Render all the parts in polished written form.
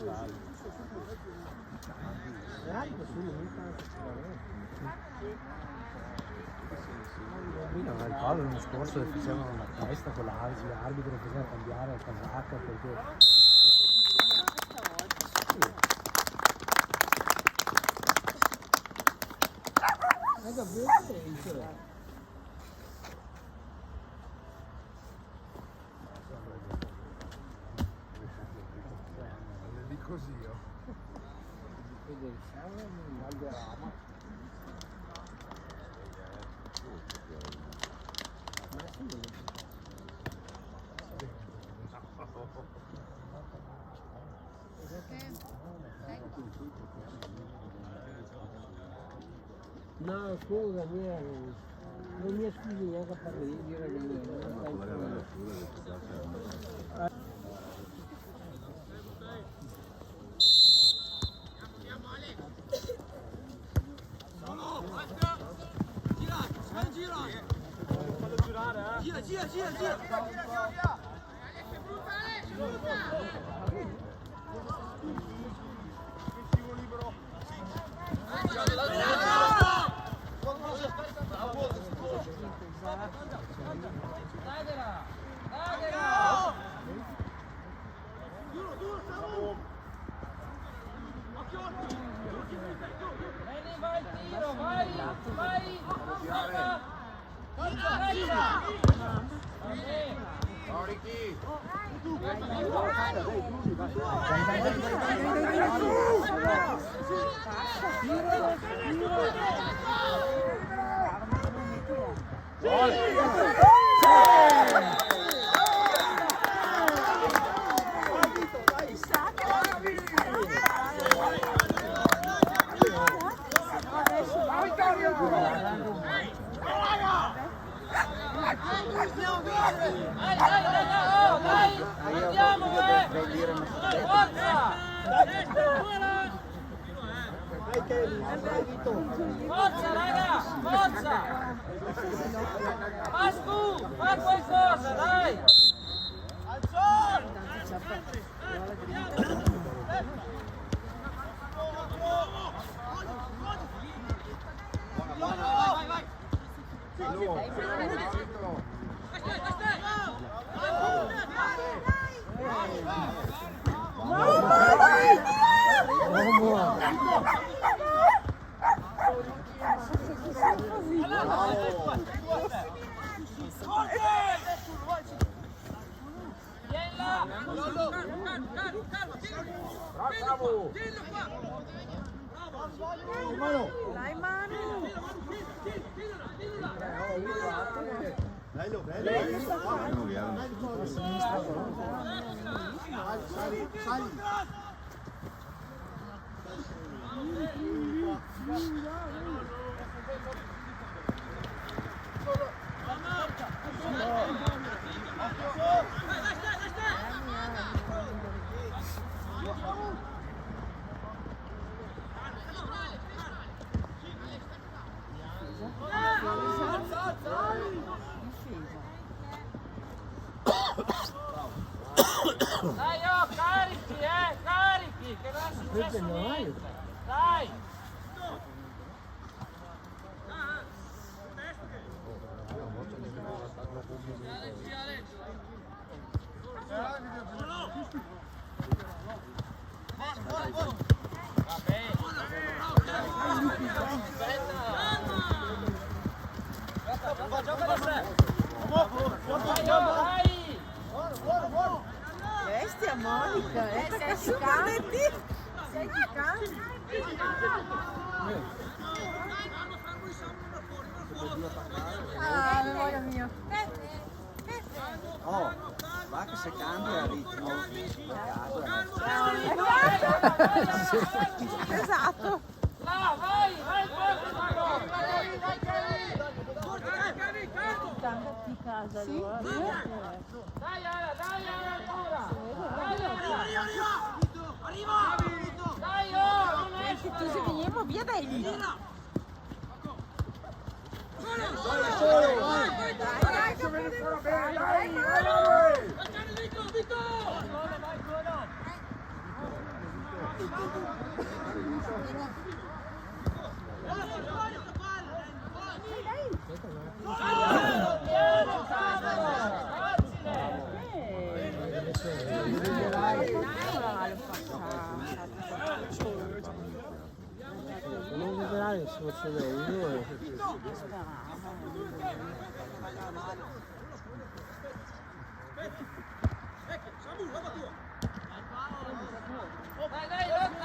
Non ricordo l'anno scorso che facevano una testa con l'arbitro che bisogna cambiare il casacca perché di così io. No, scusa, non mi scusi neanche per dire niente. Forza raga, forza! Pascu, fa qualcosa, dai! Dai Manu! Dai, oh, carichi, che non è successo niente! Dai! Bestia Monica, esta stai de ti. Sei di casa. Ah, memoria mia. oh, va che se cambia il ritmo Esatto. Là, vai, Andati a casa allora. Dai, ancora! Dai, oh, non è... Se tu se veniamo via dai lì. Non vedrai se fosse meglio. Dai, lotta!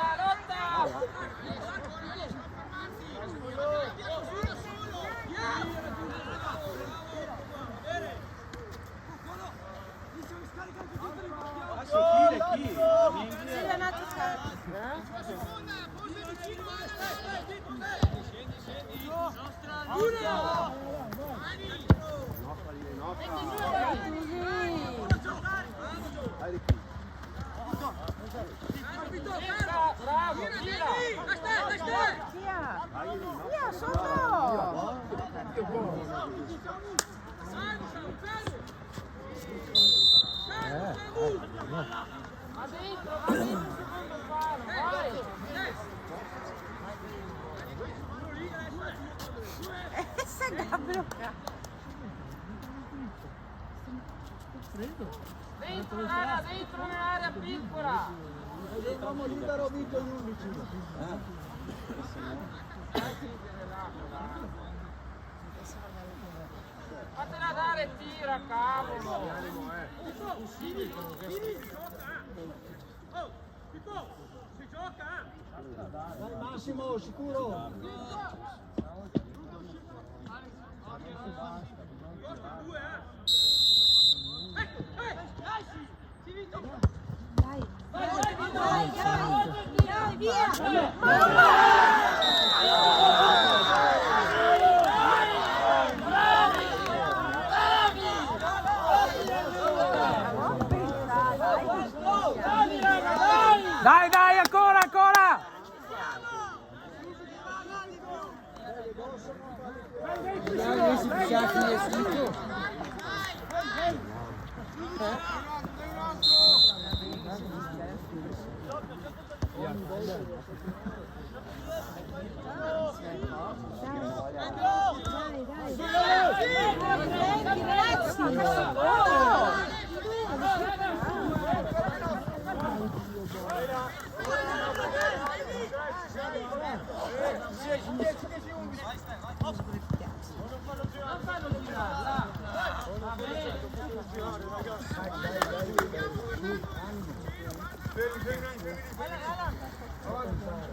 Bravo, gira! Via, sotto! Va dentro, secondo palo, vai! Essa Gabriel. Dentro nell'area piccola! Eravamo libero vinto gli 11. Fatela dare e tira, cavolo! Dai Massimo, sicuro. Dai, via! Dai, dai, ancora, ancora!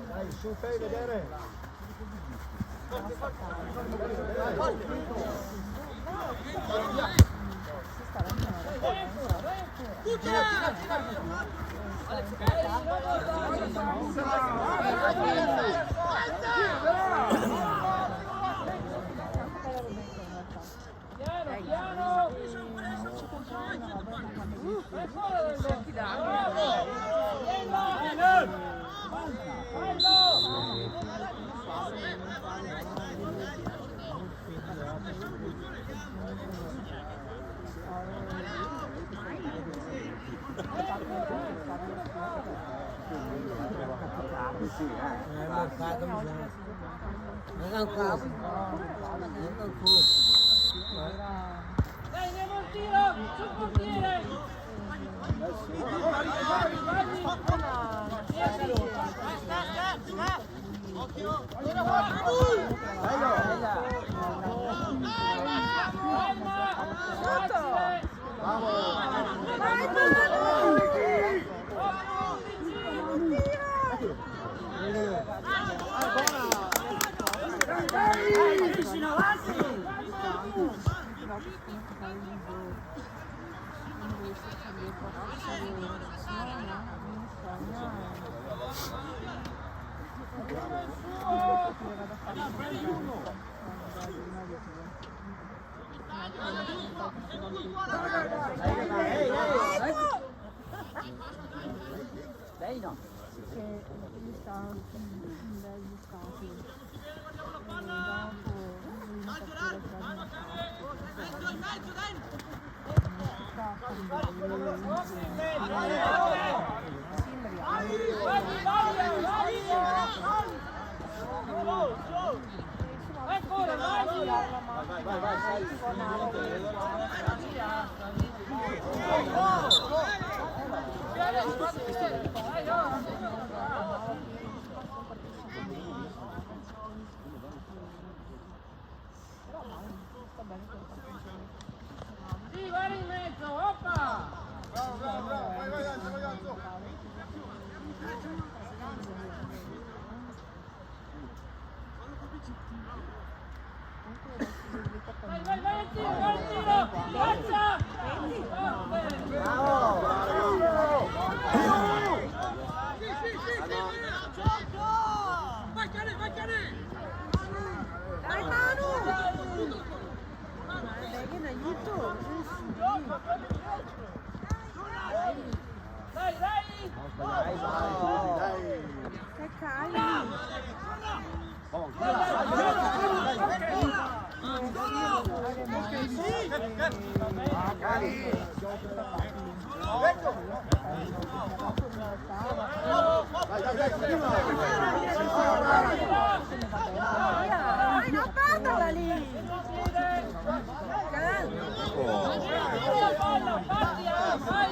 Dai, su, fai vedere. Dai, andiamo al tiro! Sul portiere! Lei no. Ancora, vai! Vai. Sì, guarda in mezzo, oppa! Bravo, bravo, bravo, vai, vai, Alzo, vai, Alzo. Vai, vai, vai al tiro, vai al tiro! Forza! Vai, Cane, vai, Cane! Dai Manu! Leghi in aiuto! Dai, dai! Che cali! Dai, non perderla lì! Palla, parti, vai!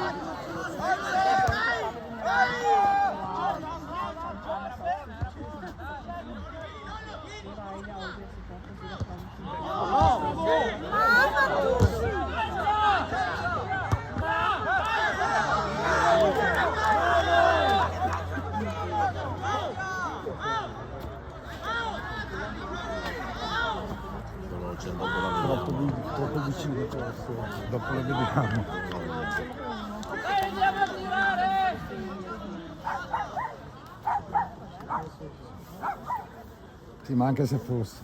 Troppo vicino questo. Dopo lo vediamo. Dai, andiamo a tirare! Sì, ma anche se fosse.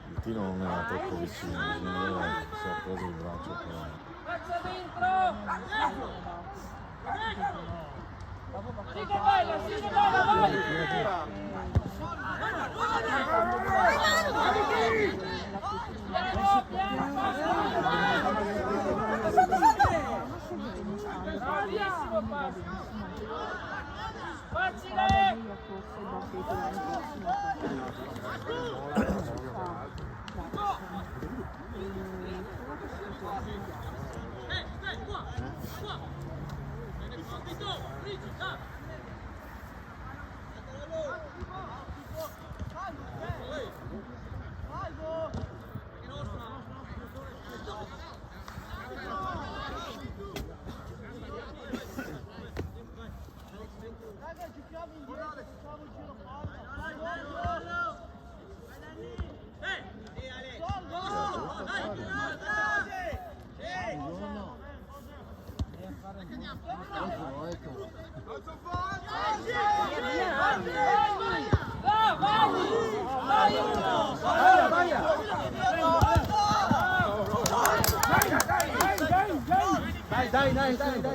Il tiro non era troppo vicino, bisogna si è preso il braccio poi. Faccia dentro! Sì che bella, vai! Bravissimo passo! Facile!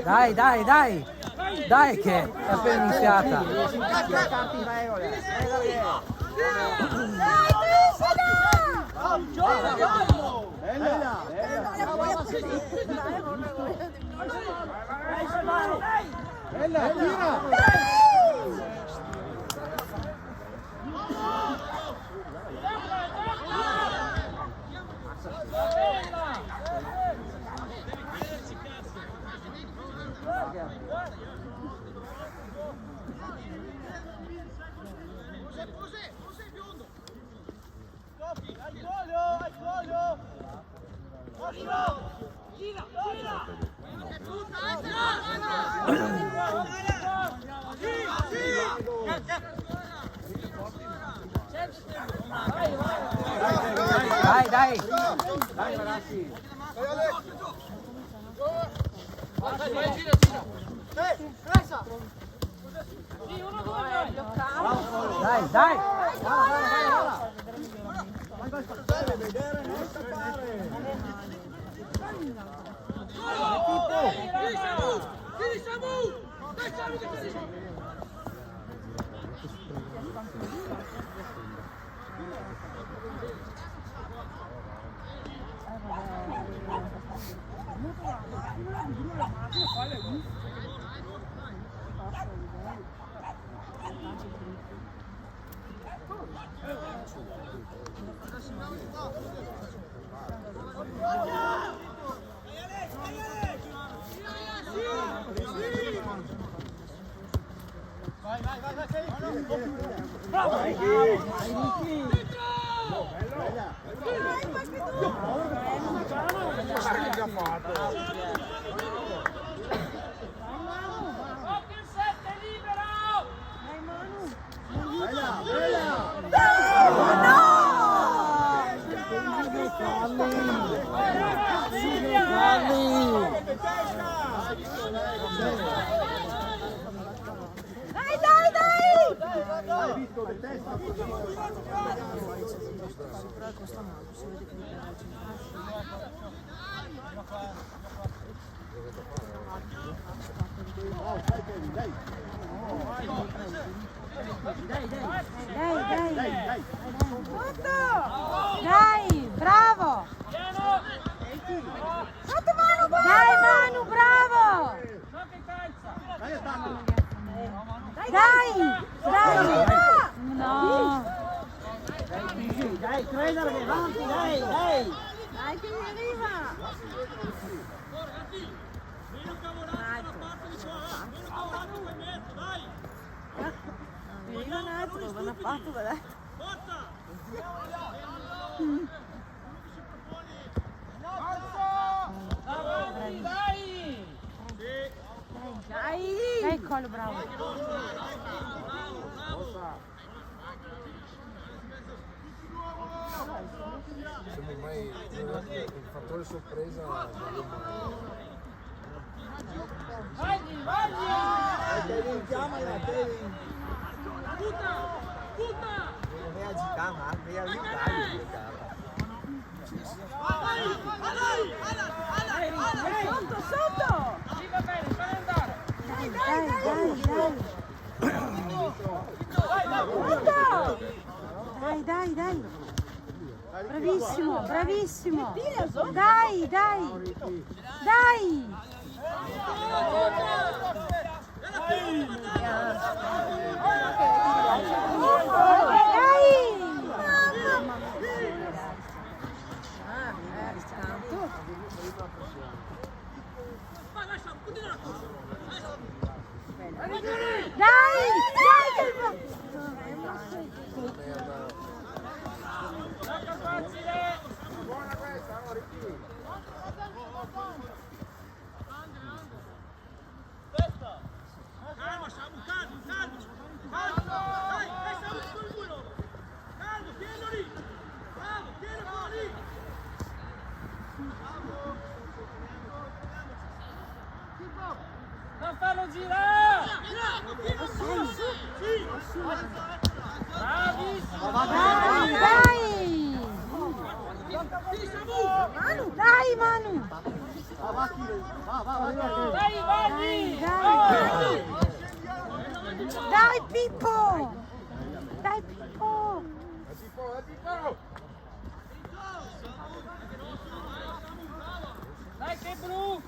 Dai, dai, dai! Dai che è appena iniziata! Bella, tira! Dai, dai! Dai ragazzi! Vai, gira, gira! Sì, uno, due, vai! Dai, dai! Deve vedere, non scappare! Occhio il 7 libero! Hai visto che testa? Dai, bravo! Dai Manu, bravo! Dai, dai! No! Dai, credere, avanti, dai! Dai che mi arriva! Mi arriva un altro, vanno a fatto, dai! Dai! Eccolo, bravo! Siamo ormai il fattore sorpresa. Vai! Kevin, chiamala, Kevin. Non è agitare, ma è aiutare. Sotto! Sì, va bene, fai andare! Dai! Bravissimo, bravissimo! Dai! Non farlo girare! Bravissimo! Dai Manu! Dai, Vanni! Dai Pippo! Dai Pippo! Dai che blu!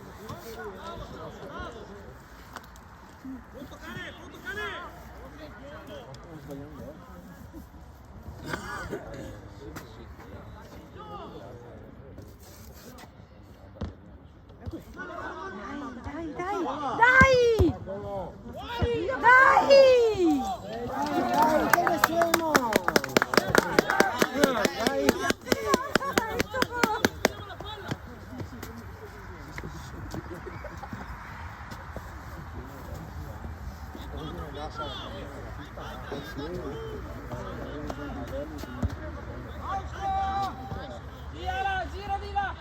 Gira di là!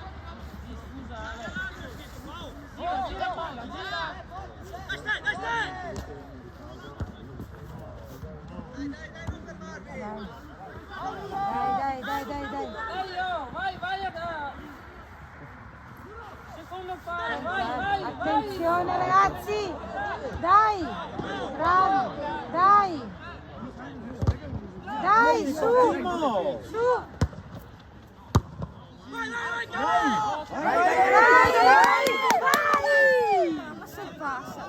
Gira palla, gira! Dai. Dai, oh, vai a secondo palo, vai! Attenzione ragazzi! Dai! Bravi! Dai, su! Su! Vai! Ma se passa!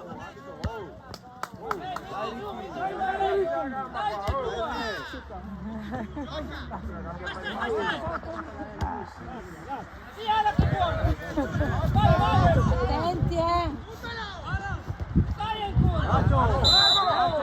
Gira che buono! Vai! Attenti, Dai ancora! Bravo!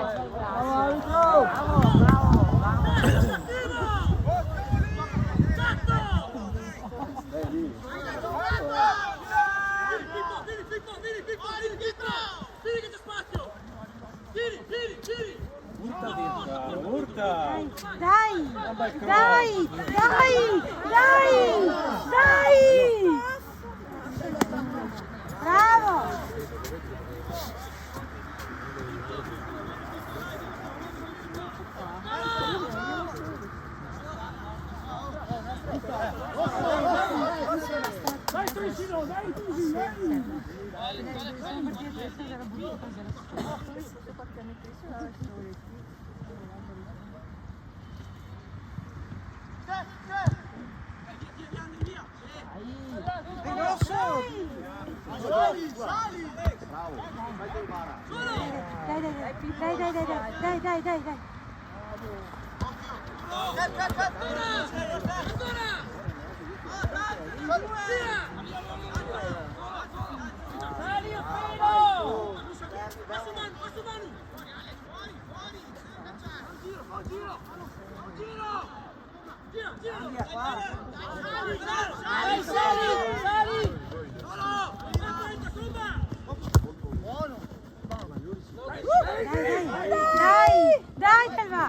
Dai. Dai, Calva!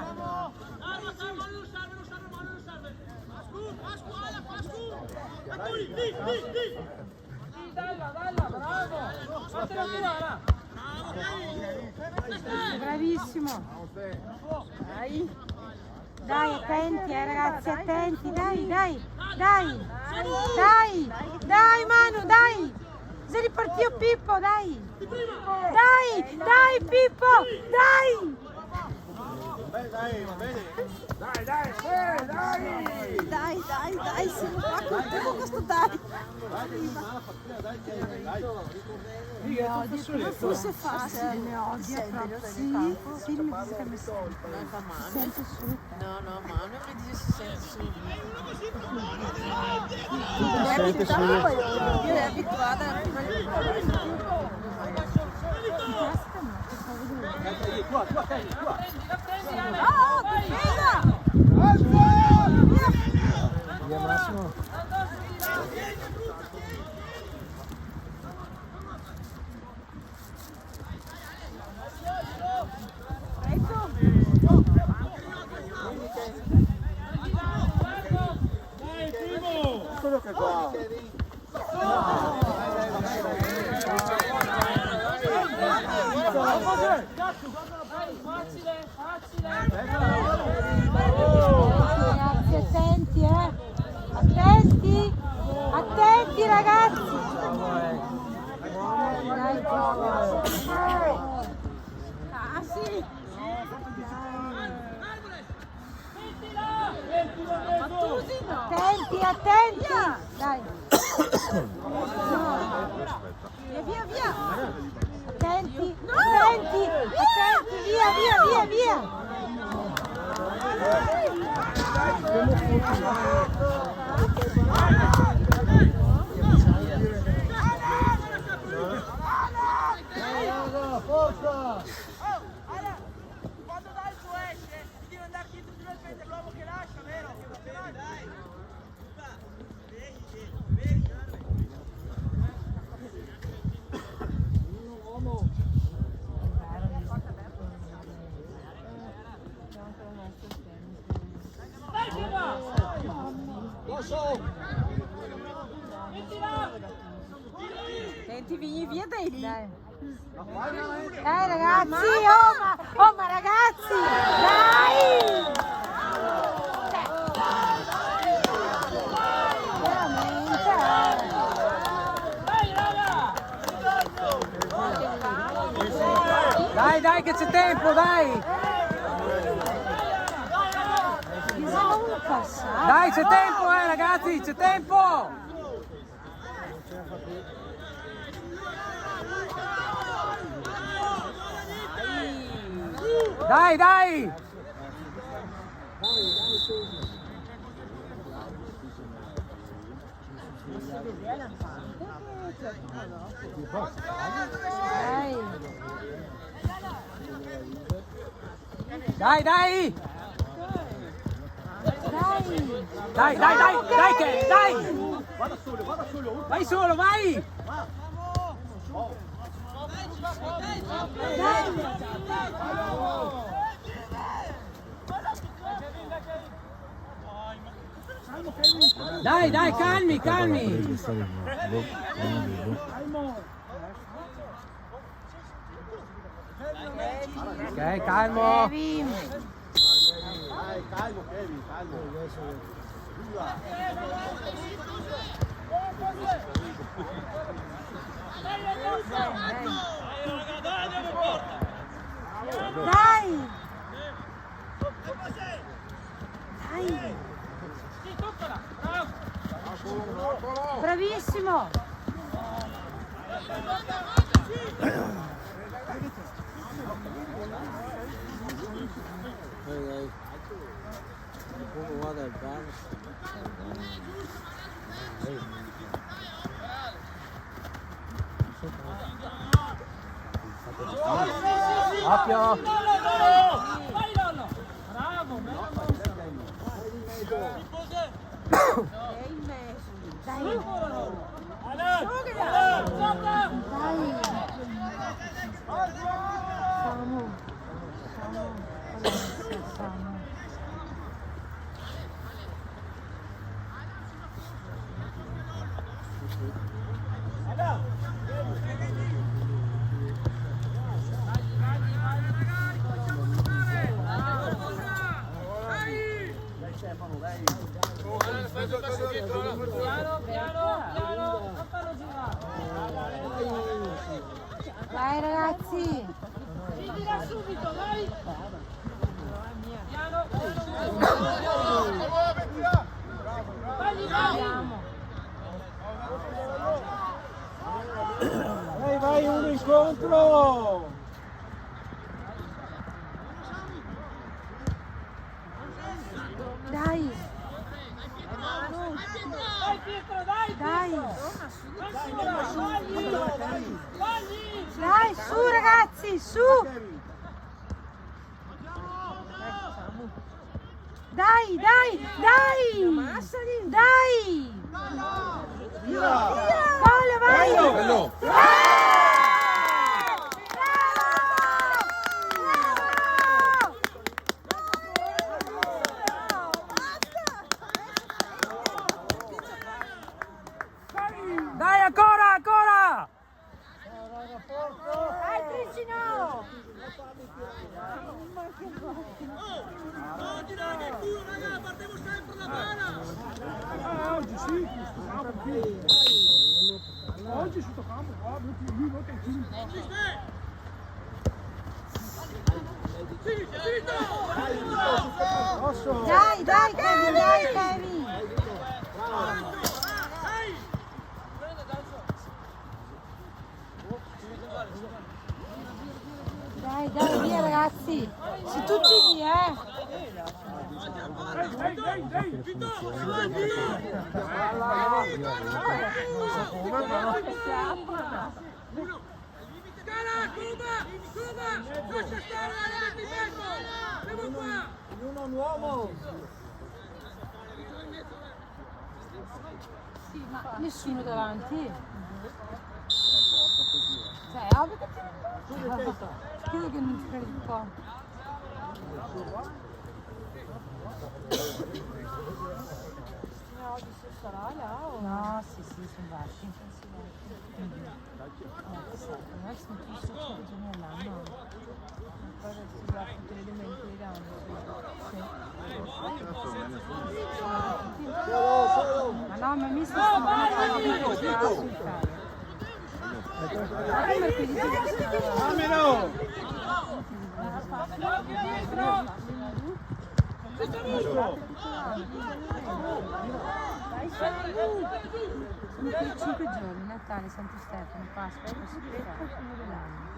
Bravissimo! Dai, attenti, ragazzi, attenti, dai, Manu, dai! Se ripartio Pippo, dai! Dai, Pippo, dai! Dai, siamo qua col tempo questo dai! No, dietro fosse facile, ne odia proprio. Sì, mi dice che mi sento. Non fa male. Si sente su. No, ma non mi dice si sente su. Io è abituata a Qua. difesa! Via Massimo. Quello che qua. Ragazzi, attenti, attenti ragazzi. Ah sì. Attenti. Dai. Via. Attenti, via. Forza! Quando dai il suo esce, devi andare dietro fino al prendere l'uomo che lascia, vero? Dai! Senti, vieni via dai lì. Dai ragazzi, oh ma ragazzi, dai! Veramente. Dai che c'è tempo, dai! Dai, c'è tempo, ragazzi, c'è tempo! Dai! Dai! Dai! Vada solo! Vai solo, vai! Dai, calmi! Ok, calmo! Dai, calmo Kevin, calmo. Dai! Dai! Sì, toccala, bravo! Bravissimo! Dai, dai. Come vado al bar? Occhio! Vai Lollo! Bravo, bravo! È in mezzo. Dai! Dai! Dai! Samu! Samu! Piano, piano, non farlo girare! Dai ragazzi! Si gira subito, vai! Piano, piano! Vai, vai! Vai, uno incontro! Dai! Dai Pietro, dai! Dai! Ancora, vai! Vai! Dai, su ragazzi, su! Dai, dai, dai! Dai! Paolo, vai! Bello! Dai, ancora, ancora! Dai, Tricino! Oggi sì, questo campo qui. Oggi sto campo qua, lui vota il team. Dai, dai, Kevin, dai, Kevin! Dai, dai, via ragazzi! Si tutti via, Uno nuovo. Sì, ma nessuno davanti. Cioè, ovvio che ti importa. Credo che non ti credi un po'. Oggi si sarà là o? No, sì, sono bassi. Non sono più su 5 giorni all'anno. Poi si va tutte le elementari ma no, ma mi sta sono quei 5 giorni, Natale, Santo Stefano, Pasqua, e così via, fine dell'anno.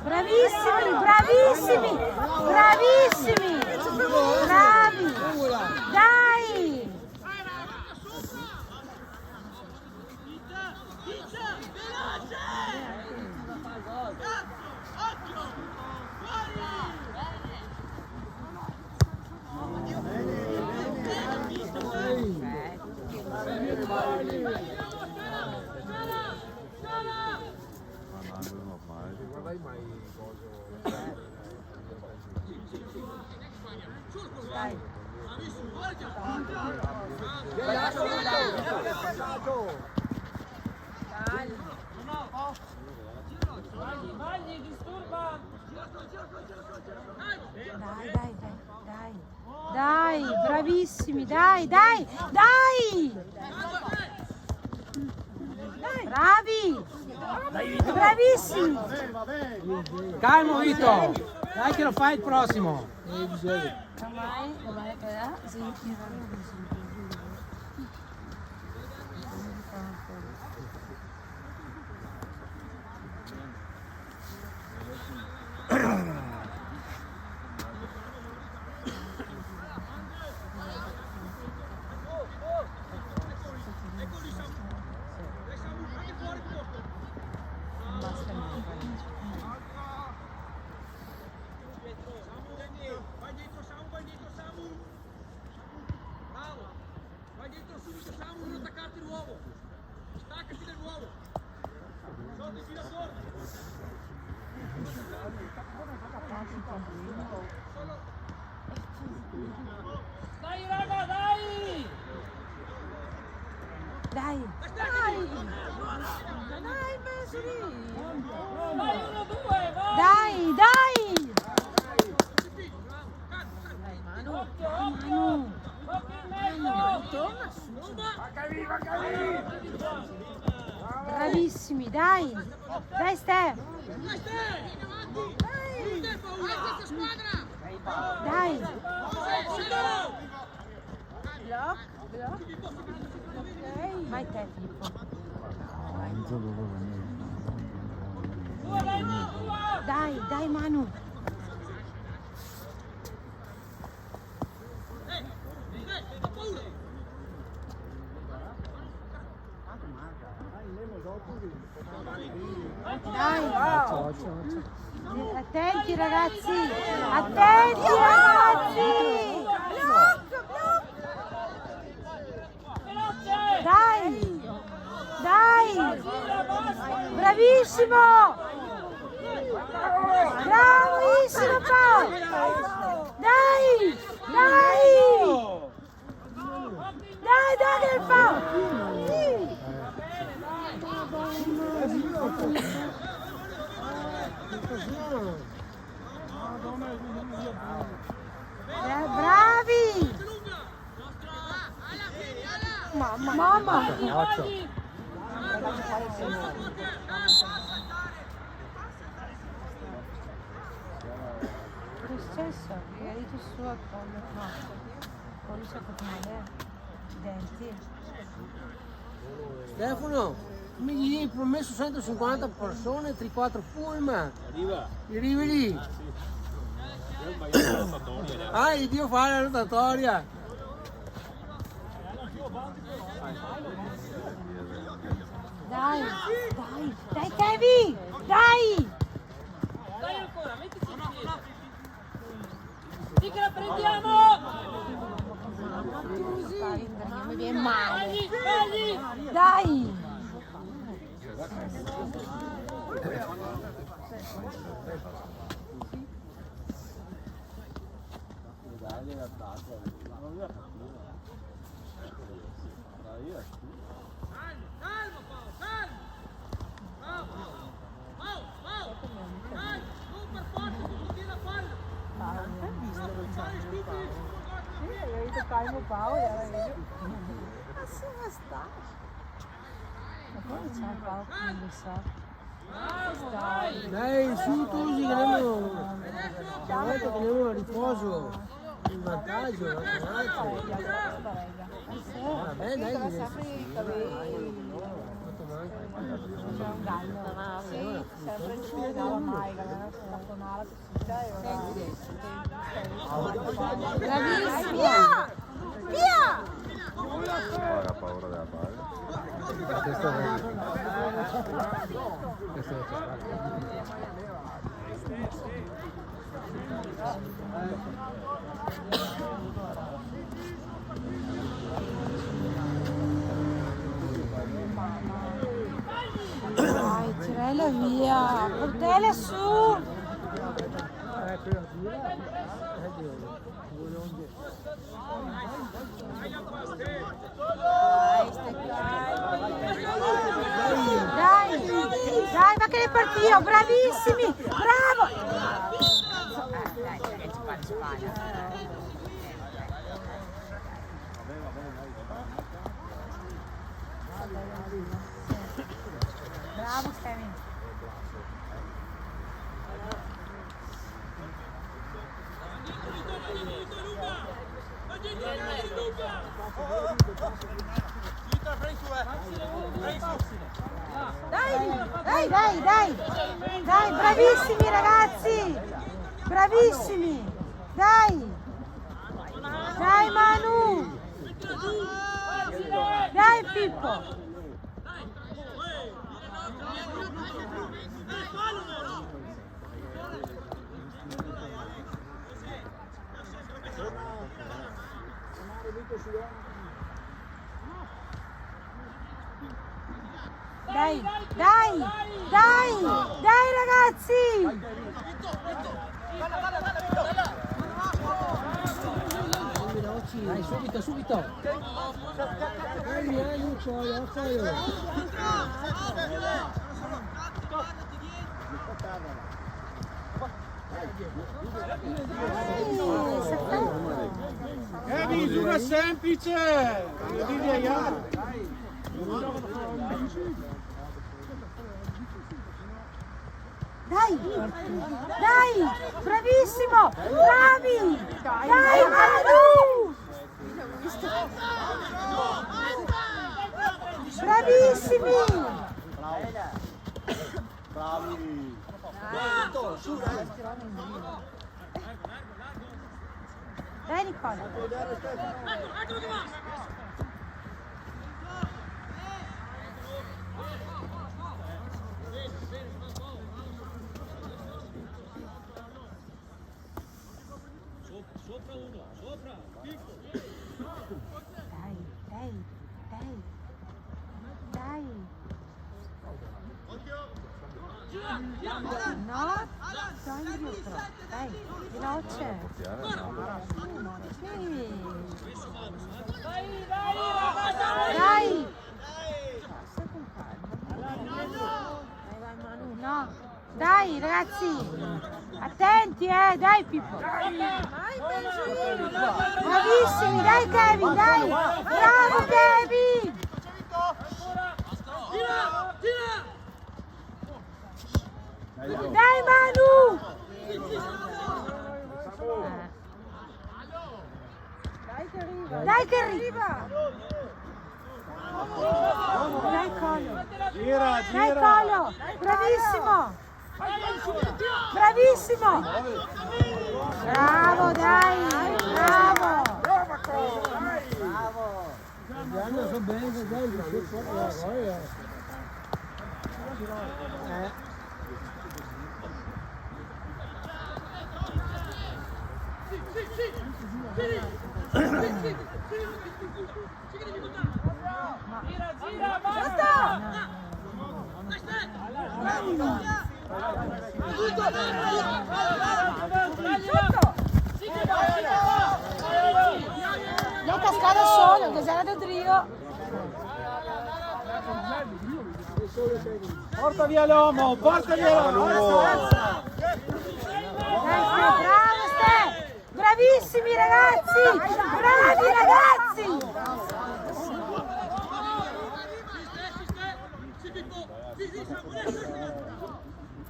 Bravissimi, bravissimi, bravissimi, bravi, dai! Guardai mai Dai. Sbagli, disturba! Dai, bravissimi, dai. Bravi! Bravissimi! Calmo Vito, dai che lo fai il prossimo. Ormai, sì, Dai raga, dai! Dai, Messi! Dai, 1-2, vai! Dai! Occhio, Manu! occhio in mezzo! Bravissimi, dai! Dai, Ste! Dai! Vai te, Filippo. Dai, Manu! Dai! Attenti ragazzi! Attenti ragazzi! Dai! Bravissimo! Bravissimo Paolo! Dai che Paolo! Bravi! Mamma! Lo stesso, hai detto suo pollo, no, pollo si è fatto male, i denti. Stefano, mi gli hai promesso 150 persone, 3-4 pullman. Arrivi lì. Ah, Dio fa la rotatoria. Dai Kevin! Dai! Dai ancora, mettiti in piedi! Sì che la prendiamo! Mi viene male! Sbagli! Dai! Dai, su Tusi che andiamo a riposo. In vantaggio, vabbè, dai, Via! Ha paura della palla. Questo è Dai, tirala via! Portala su! Dai, ma che ne partito, bravissimi, bravo! Dai, ci fa Spagna. Bravo Kevin. Dai, bravissimi ragazzi, bravissimi, dai Manu, dai Pippo. Dai ragazzi! Dai, subito! Kevin, una semplice! Dai, bravissimo, bravi! Dai Manu! Bravissimi! Dai Nicola! Dai! No? Dai, dietro. Dai, veloce. Sì. Dai! No. Dai, ragazzi. Attenti, dai Pippo. Bravissimi, dai Kevin, dai. Bravo Kevin. Dai Manu! Dai che arriva! Dai Colo! Dai Colo! Bravissimo! Bravissimo! Bravo, dai! Bravo! Sono bene, dai, Gira, basta! Non cascata solo, che sarà del trio. Porta via l'uomo, porta via l'uomo! Bravo Ste! Bravissimi ragazzi! Bravi ragazzi!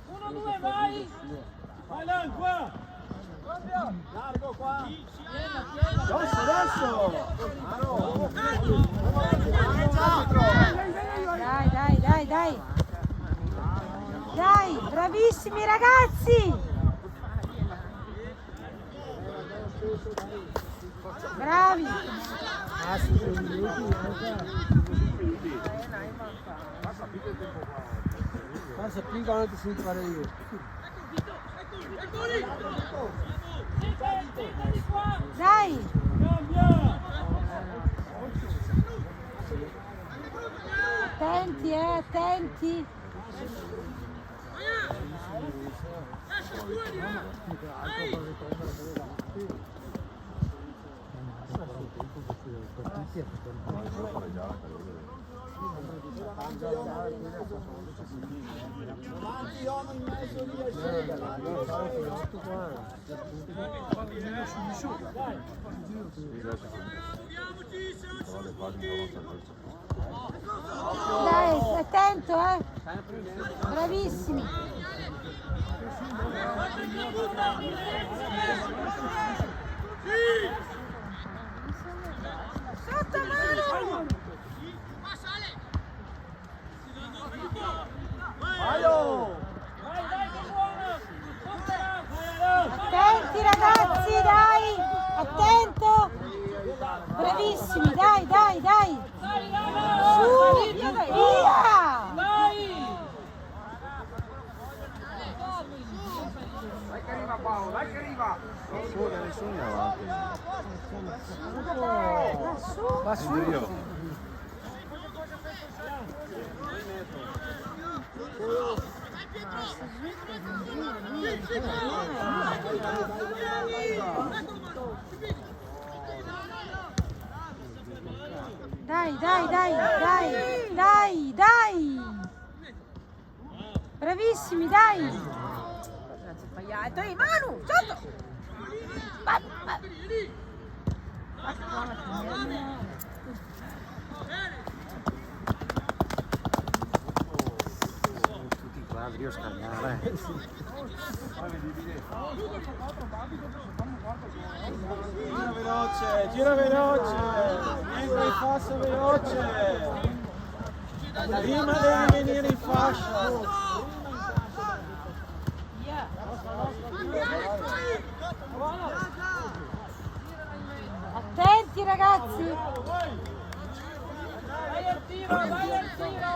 Uno, due, vai! Vai là, qua! Largo qua! Adesso! Dai! Dai, bravissimi ragazzi! Bravi! Passa più avanti si fare io. Dai! Attenti, attenti! Infatti è tutto il Dai, stai attento, Bravissimi. Sotto mano! Attenti ragazzi, dai! Attento! Bravissimi, dai, dai, dai! Su! Via! Nessuno è avanti. Va su! Dai, dai, dai, dai, dai, dai! Bravissimi, dai! Sbagliato, Manu, sotto! Tutti i quadri a scagliare. Gira veloce, entra in fascia veloce. Prima devi venire in fascia. Attenti ragazzi! Vai al tiro, vai al tiro!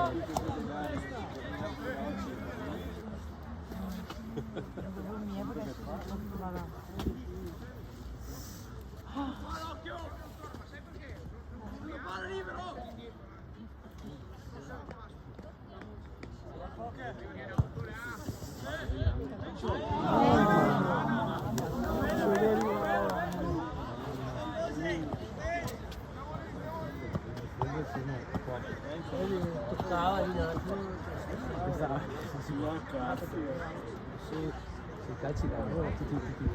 Toccava lì un attimo. Se calci da loro tutti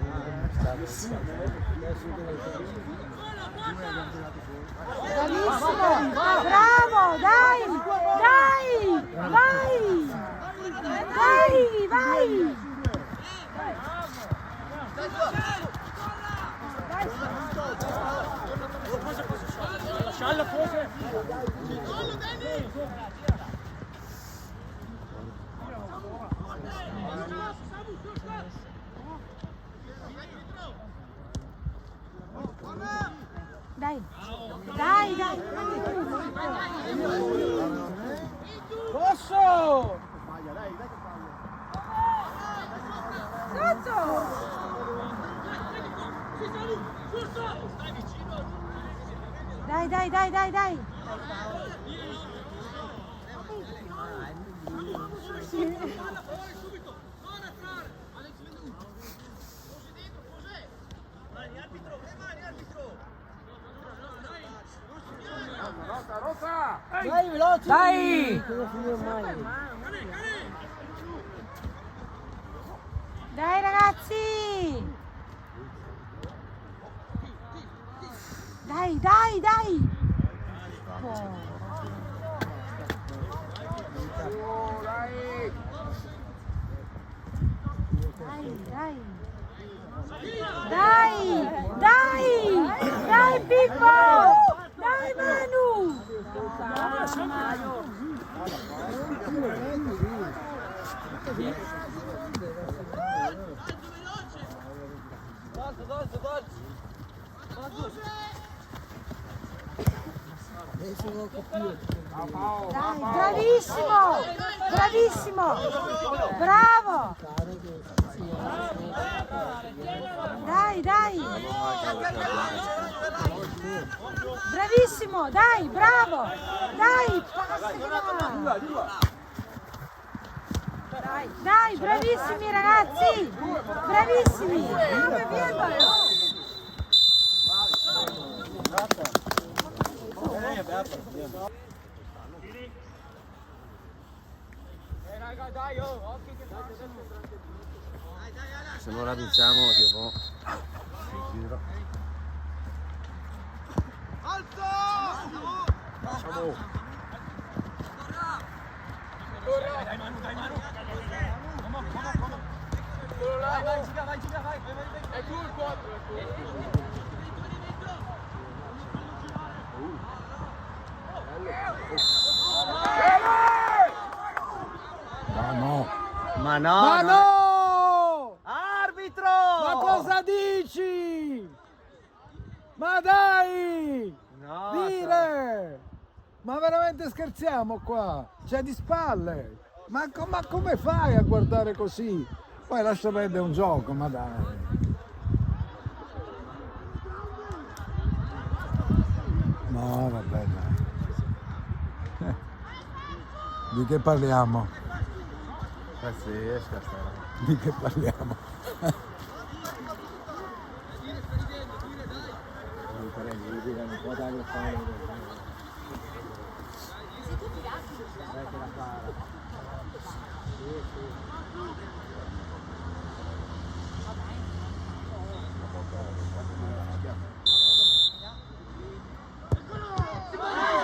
Bravissimo! Bravo! Dai! Dai! Vai! Vai! Vai! Lascialla forse. Dai! Dai! Dai! Posso! Sotto! Dai, dai, dai, dai, dai! Dai, veloce! Dai! Cosa finire mai? Dai ragazzi! Dai, dai, dai! Dai, dai! Dai! Dai! Dai Pippo! Dai Manu! Dai, bravissimo! Bravissimo! Bravo! Dai, dai! Bravissimo! Dai, bravo! Dai, passala! Dai, bravissimi ragazzi! Bravissimi! Se non la vinciamo che boh. Giro. Ma no! Ma no! Arbitro! Ma cosa dici? Ma dai! No! Dire! Ma veramente scherziamo qua? C'è di spalle! Ma come fai a guardare così? Poi lascia perdere un gioco, ma dai! No, vabbè, dai. Di che parliamo? Pazzesca sta roba. Di che parliamo?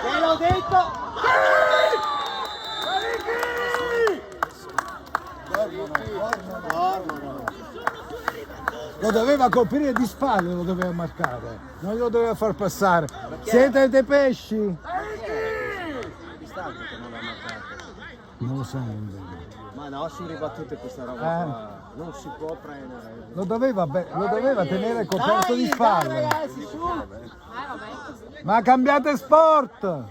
Te l'ho detto! Lo doveva coprire di spalle, lo doveva marcare, non lo doveva far passare. Siete dei pesci? Non lo so. Ma no, sono ribattute questa roba qua. Non si può prendere. Lo doveva tenere coperto di spalle. Ragazzi, su! Ma cambiate sport!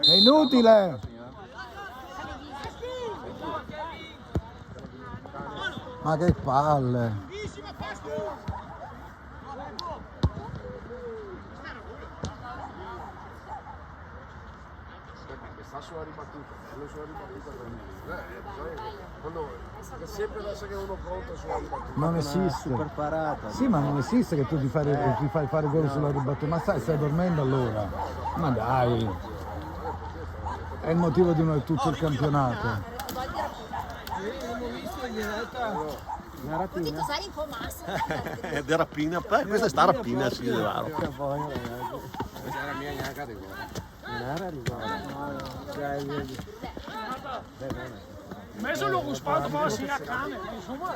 È inutile! Ma che palle! Sta sulla ribattuta, quello sulla ribattuta quando è sempre adesso che uno conta sulla ribattuta. Non esiste. Super parata. Sì, ma non esiste che tu ti fai fare gol sulla ribattuta. Ma stai dormendo allora? Ma dai! È il motivo di tutto il campionato. Potete usare informasse. È rapina, questa è sta rapina, sì, è vero. Questa è la mia categoria. Messo lo ruspato ma si a cane, insomma.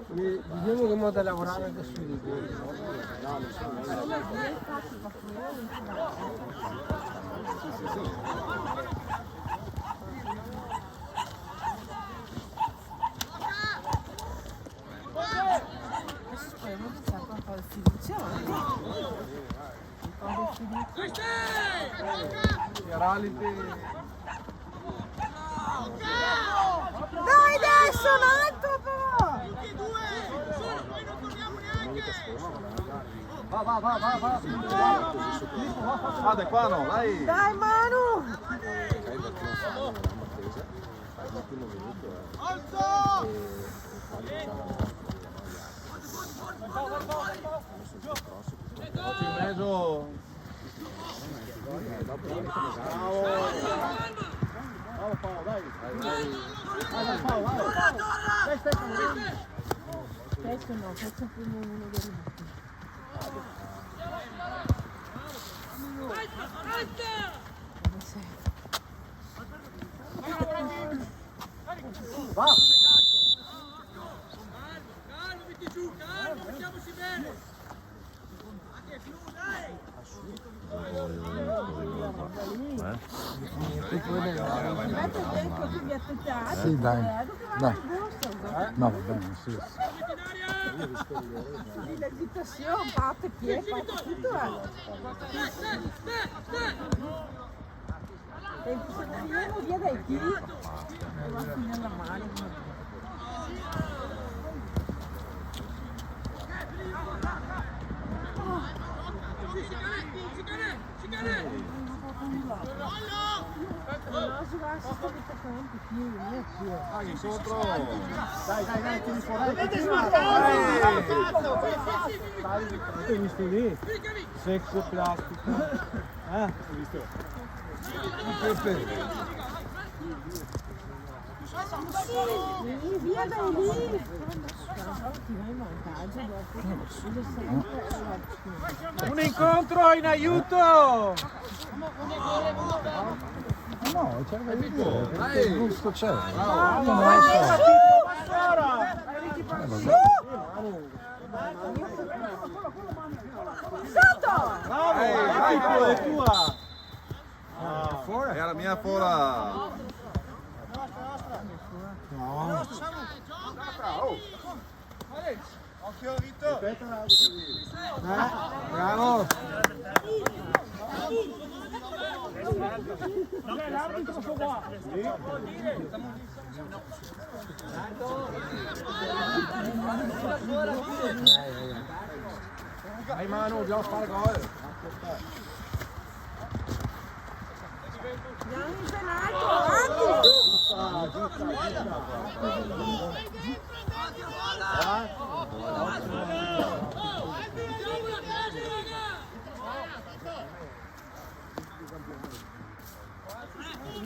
Vediamo che modo lavorare adesso di Speriamo che c'è un po' di fiducia. Un po' di Dai adesso, un altro però! Fate qua no, dai! Dai Manu! In mezzo. Questo no, questo è primo uno del Come sei? Mette dentro che vi attacciate. Sì, dai. Dai. No, va bene, sì. L'agitazione, parte piede, parte tutto. Senti, se andiamo via dai tiri, e va a finire la mano. Incontro. Dai, tiri fuori. Hai visto lì? Sex plastica. Hai visto? Via dai lì! Un incontro in aiuto! No, c'è il gusto c'è. Bravo, è tua! È la mia fola. Bravo! L'arbitro sto qua. Dai Manu, dobbiamo fare gol!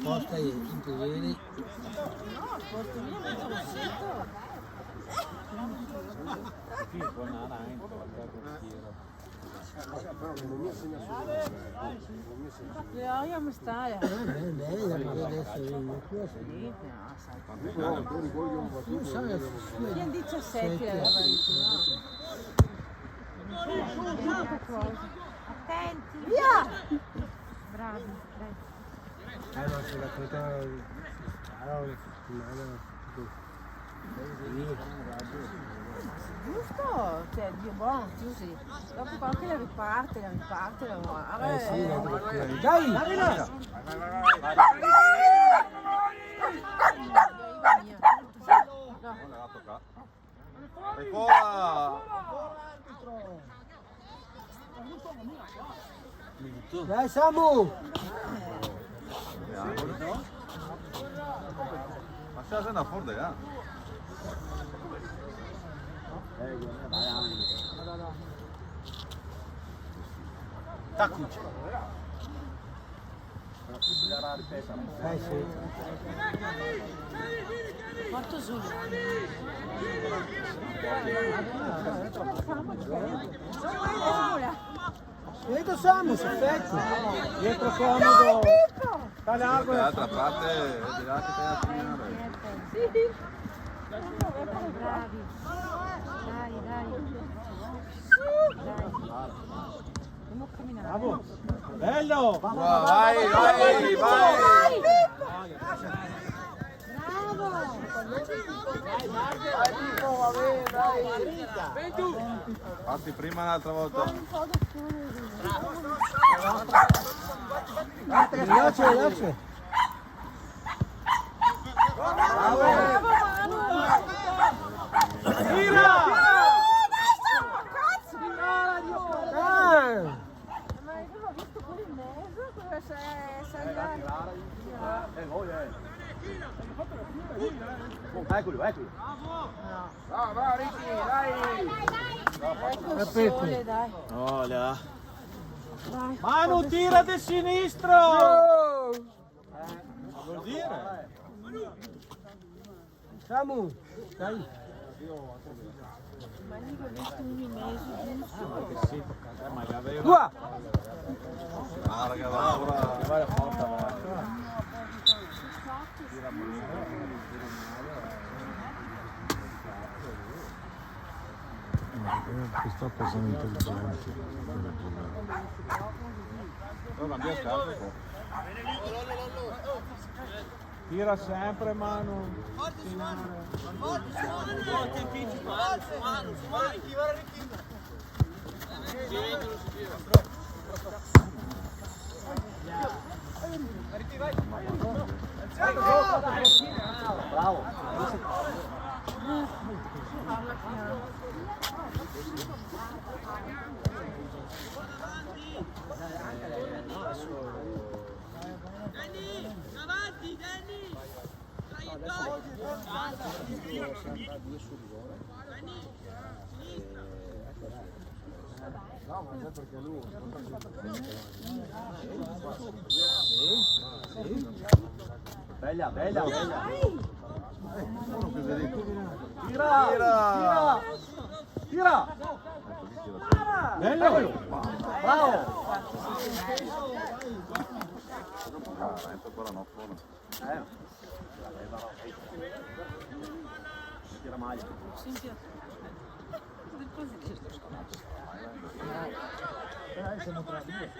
Sposta in piedi. Leoia mi stai? Lei adesso Tieni 17 attenti! Via! Bravi, non c'è la foto. giusto? Cioè, Dio buono, chiusi. Dopo qualche la riparte, Dai! Fola. Dai Samu! Ma stai facendo fuori, Taccucci! Sì. Porto su. Vedo Samu, si effetto. Dietro comodo! Sta largo! Dall'altra parte è di là che te la segnare. Bravi. Dai. Dobbiamo camminare. Bravo! Bello! Vai! Parti prima l'altra volta. Veloce. Tira! Ma io l'ho visto quello in mezzo, dove sei andato. Eccolo. Ecco il sole, dai. Olha. Manu, tira di sinistro! Vuol dire? Samu, dai. Ma io l'ho visto uno in mezzo, giusto? Ma li avevo. Qua! Larga Laura. Questa persona intelligente. Tira sempre Manu. No, ma è perché lui. Bella, bella, bella. Uno che vede. Tira! Tira! Bello! Bravo! Entra quella no fuori. Tira maglia. Siamo tra due.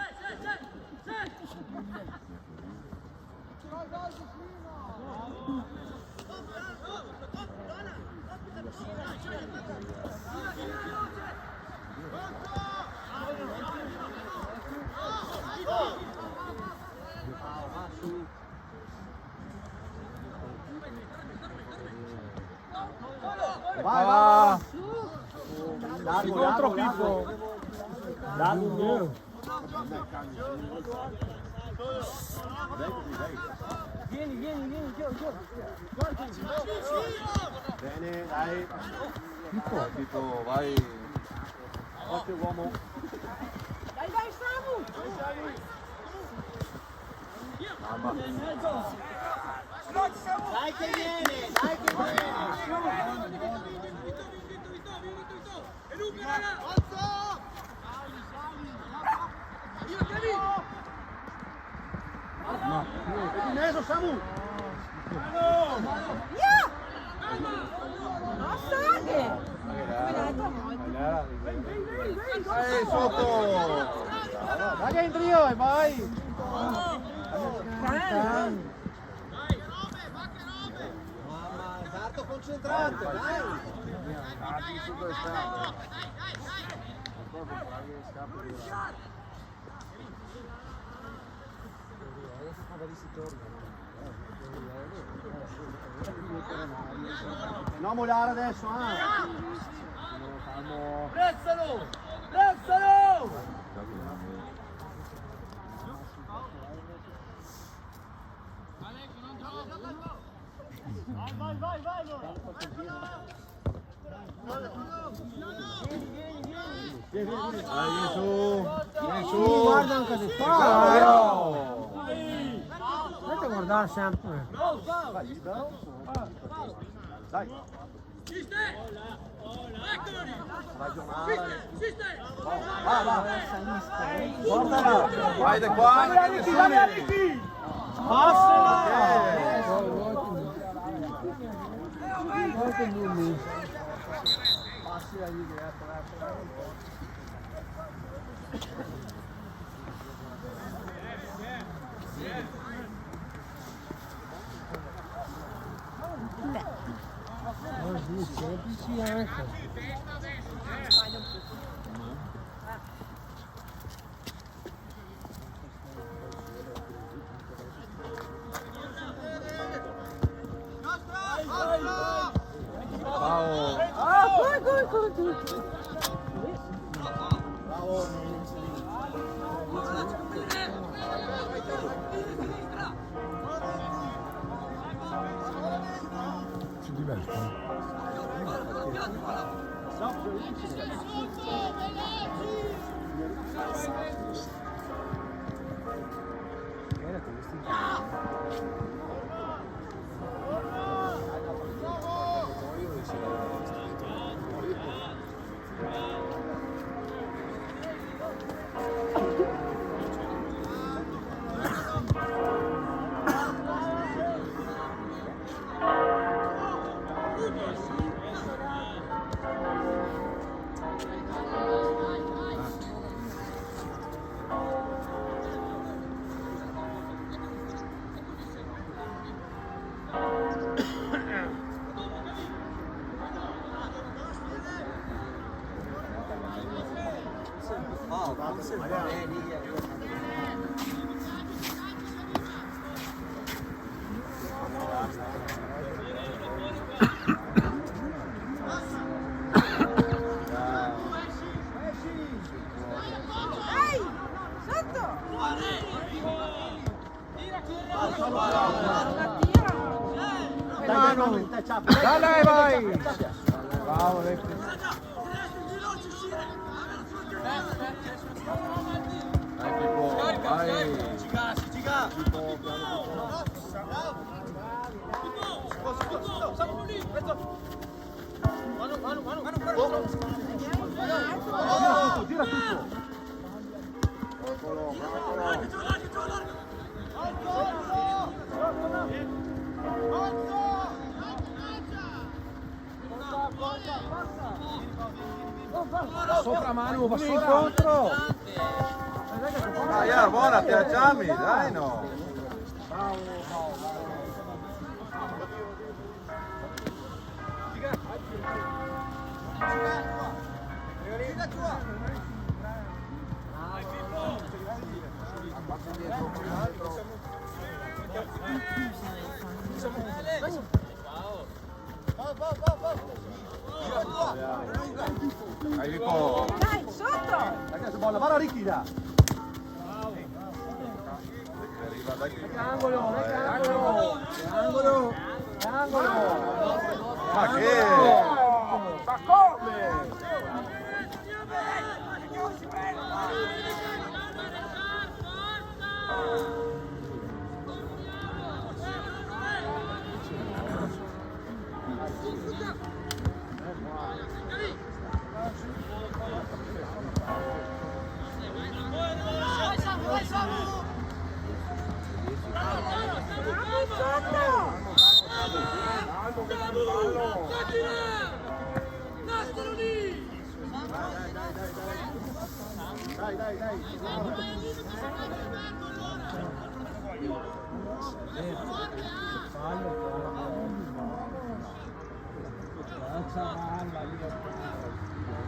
Vai, vai! Contro Pippo. Dato bene, dai. Pippo, vai. Occhio uomo. Dai, dai, Samu! Mamma. Dai che viene, dai che viene. Inneso, Samu. No, Saghe! Sotto. Dai che entri io e vai. Sarto concentrato, dai. Su dove sta? Non mollare adesso, Prezzalo! Prezzalo! Vai, vai, vai, Vieni su. Vieni su. Guarda anche le spalle. Dovete guardare sempre. Dai. Va, va. Guardala. Vai da qua. Semplici anche. Si divertono. mano. Dai, vai. Bravo, Leppi. Vai, Pippo, vai. Gira tutto. Sopra Manu, va sopra. Incontro. Dai, buona, te aggiami, dai no. Dai, Pippo. Dai, sotto! Ragazzi, buona, va la Richida. Arriva da qui. Angolo. Ma che? Ma come?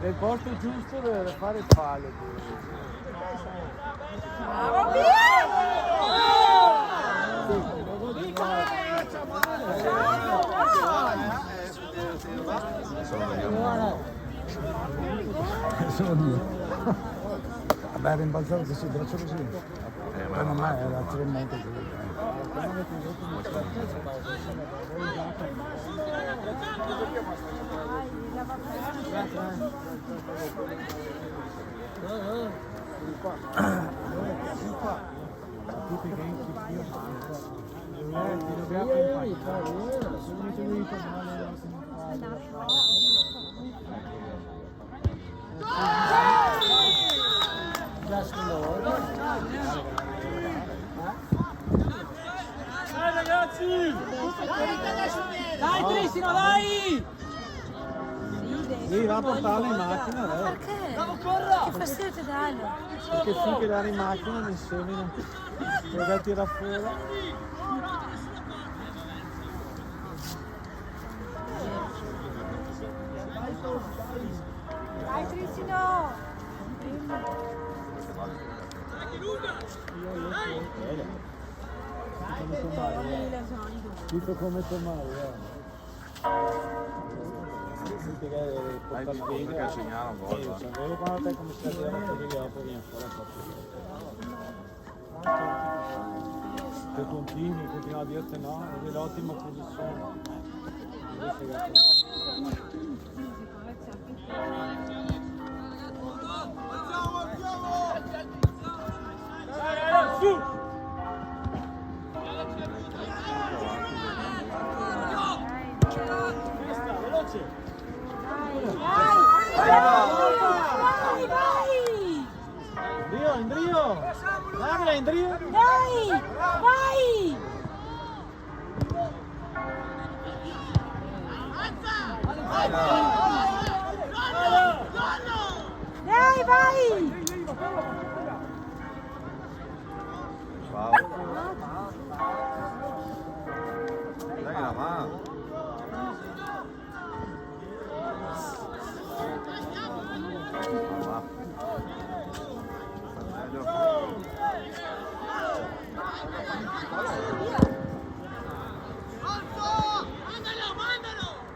Nel posto giusto deve fare il fallo. Bravo, Sono io. Vabbè, era imbalzato così, braccio così. Ma non è, era 3 metri così. Dai ragazzi! Dai Tristino, dai! Sì, va a portarla in macchina, Perché? Che fastidio ti danno? perché finché dare in macchina mi semina. Deve tirare fuori. Dai, Tristino! Tipo come Tommaso, Dai, Pippo, perché segnala un gol. Vedi quando te come stai vedendo che dopo viene fuori se continua a dirti no, è l'ottima posizione. Su! Indrio! Dai, Indrio! Dai! Vai! Dai, vai! Ciao. Dai la mano.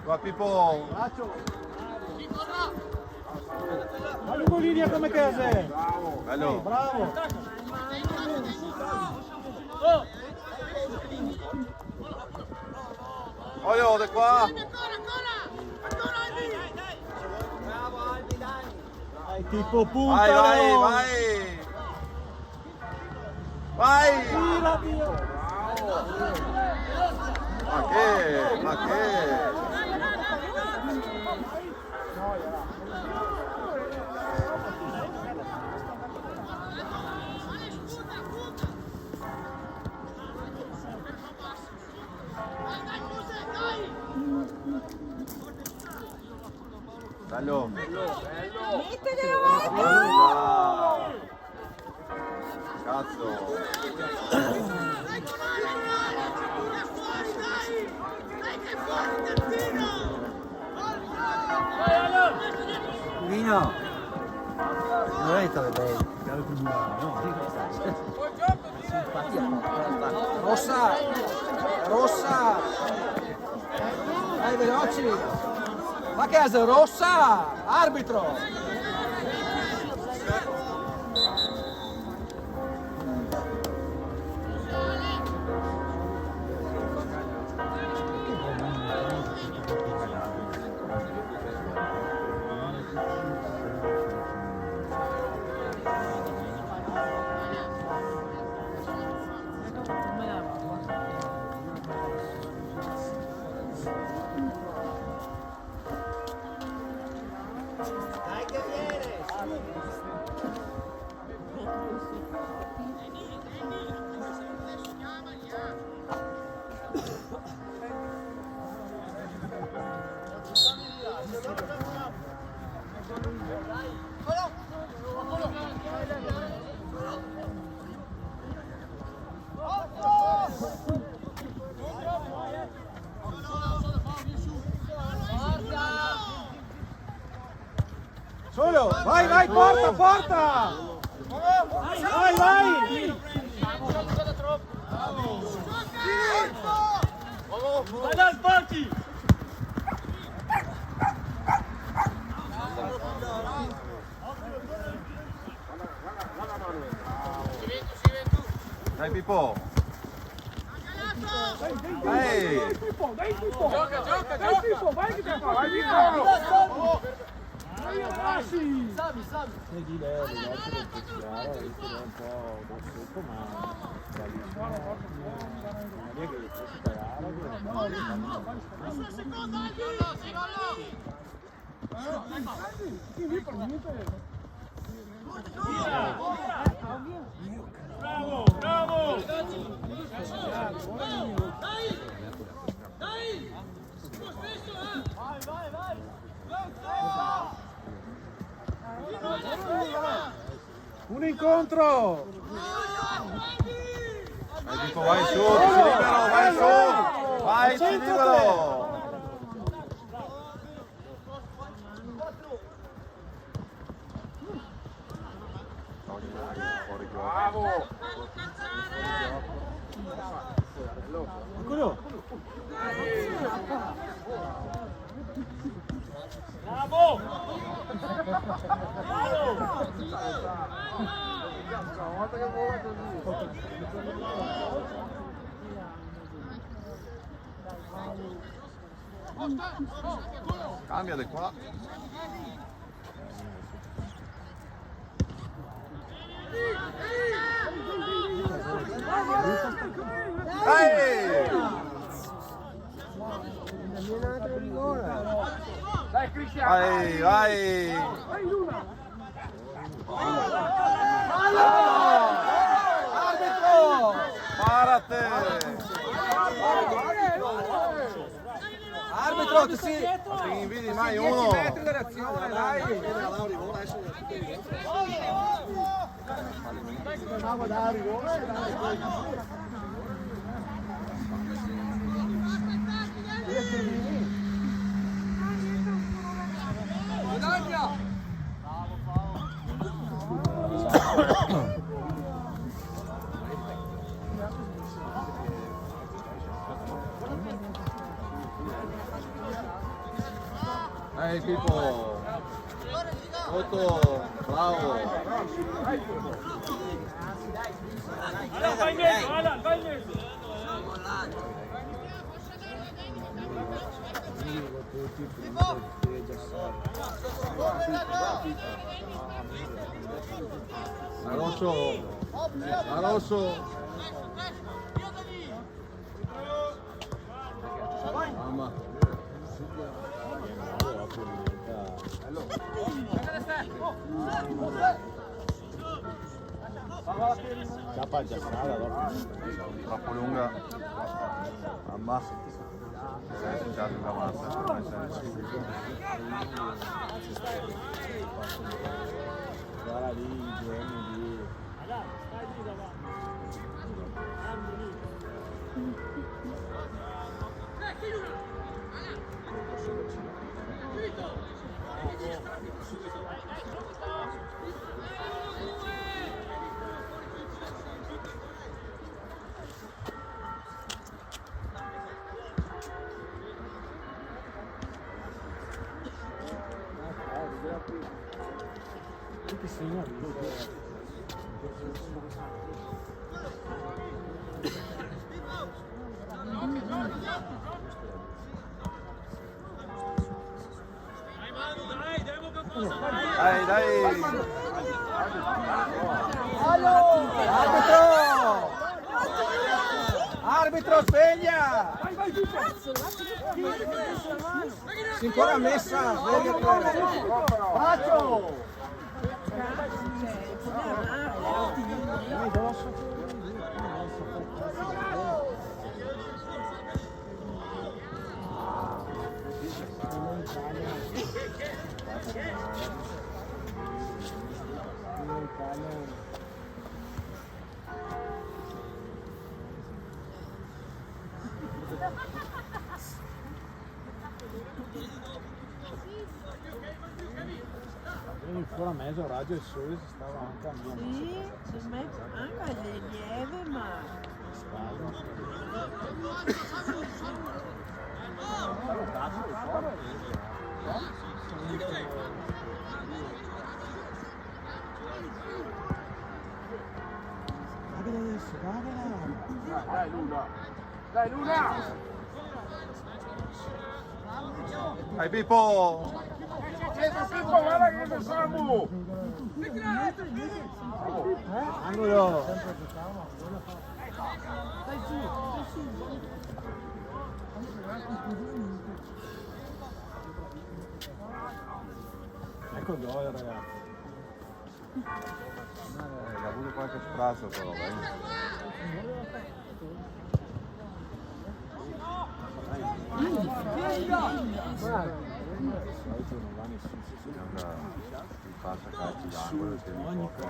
Qua Pippo. Guarda Bolivia come case! Bello. Bravo! Oi. Coglione qua. Dai, tipo punta. Vai, vai, vai. Vai. Tira, Dio. Ma che? Bello. Cazzo. Vino. Non è stato bello. Rossa! Rossa! Dai veloci! Ma che è rossa? Arbitro! Dai che viene! Solo! Vai, vai, porta, porta! Vai, vai! Vai dal parti! Dai Pippo. Dai. Gioca, gioca, dai Pippo, vai che te fa, vai Pippo! Vai ragazzi! Bravo, bravo! Un incontro! Dai Pippo, vai su, ci libero, vai su. Vai, ci libero. Bravo! Eccolo! Bravo! Cambia di qua. Dai! Dai Cristiano! Vai, vai! Vai Luna! Arbitro! Parate! Arbitro, ti si... Non ti invidi mai uno! 10 metri d'azione, dai! Dai Pippo! Molto bravo! Alan, vai in mezzo, Alan, vai in mezzo! A rosso. Mamma. Scappa già strada dopo. Troppo lunga. Mamma. Sei già sulla massa. Guarda lì, i giorni di... Dai, dai! Arbitro! Arbitro, sveglia! Si è ancora messa, sveglia! Braccio! Fuori a mezzo raggio il sole si stava anche a Sì, secondo me anche è lieve, ma Dai Luna! Dai Luna! Dai Pippo! Pippo, guarda che facciamo! Angolo! Ecco gol ragazzi. Ha avuto qualche sprazzo però, si passa calci d'angolo e tieni fuoco.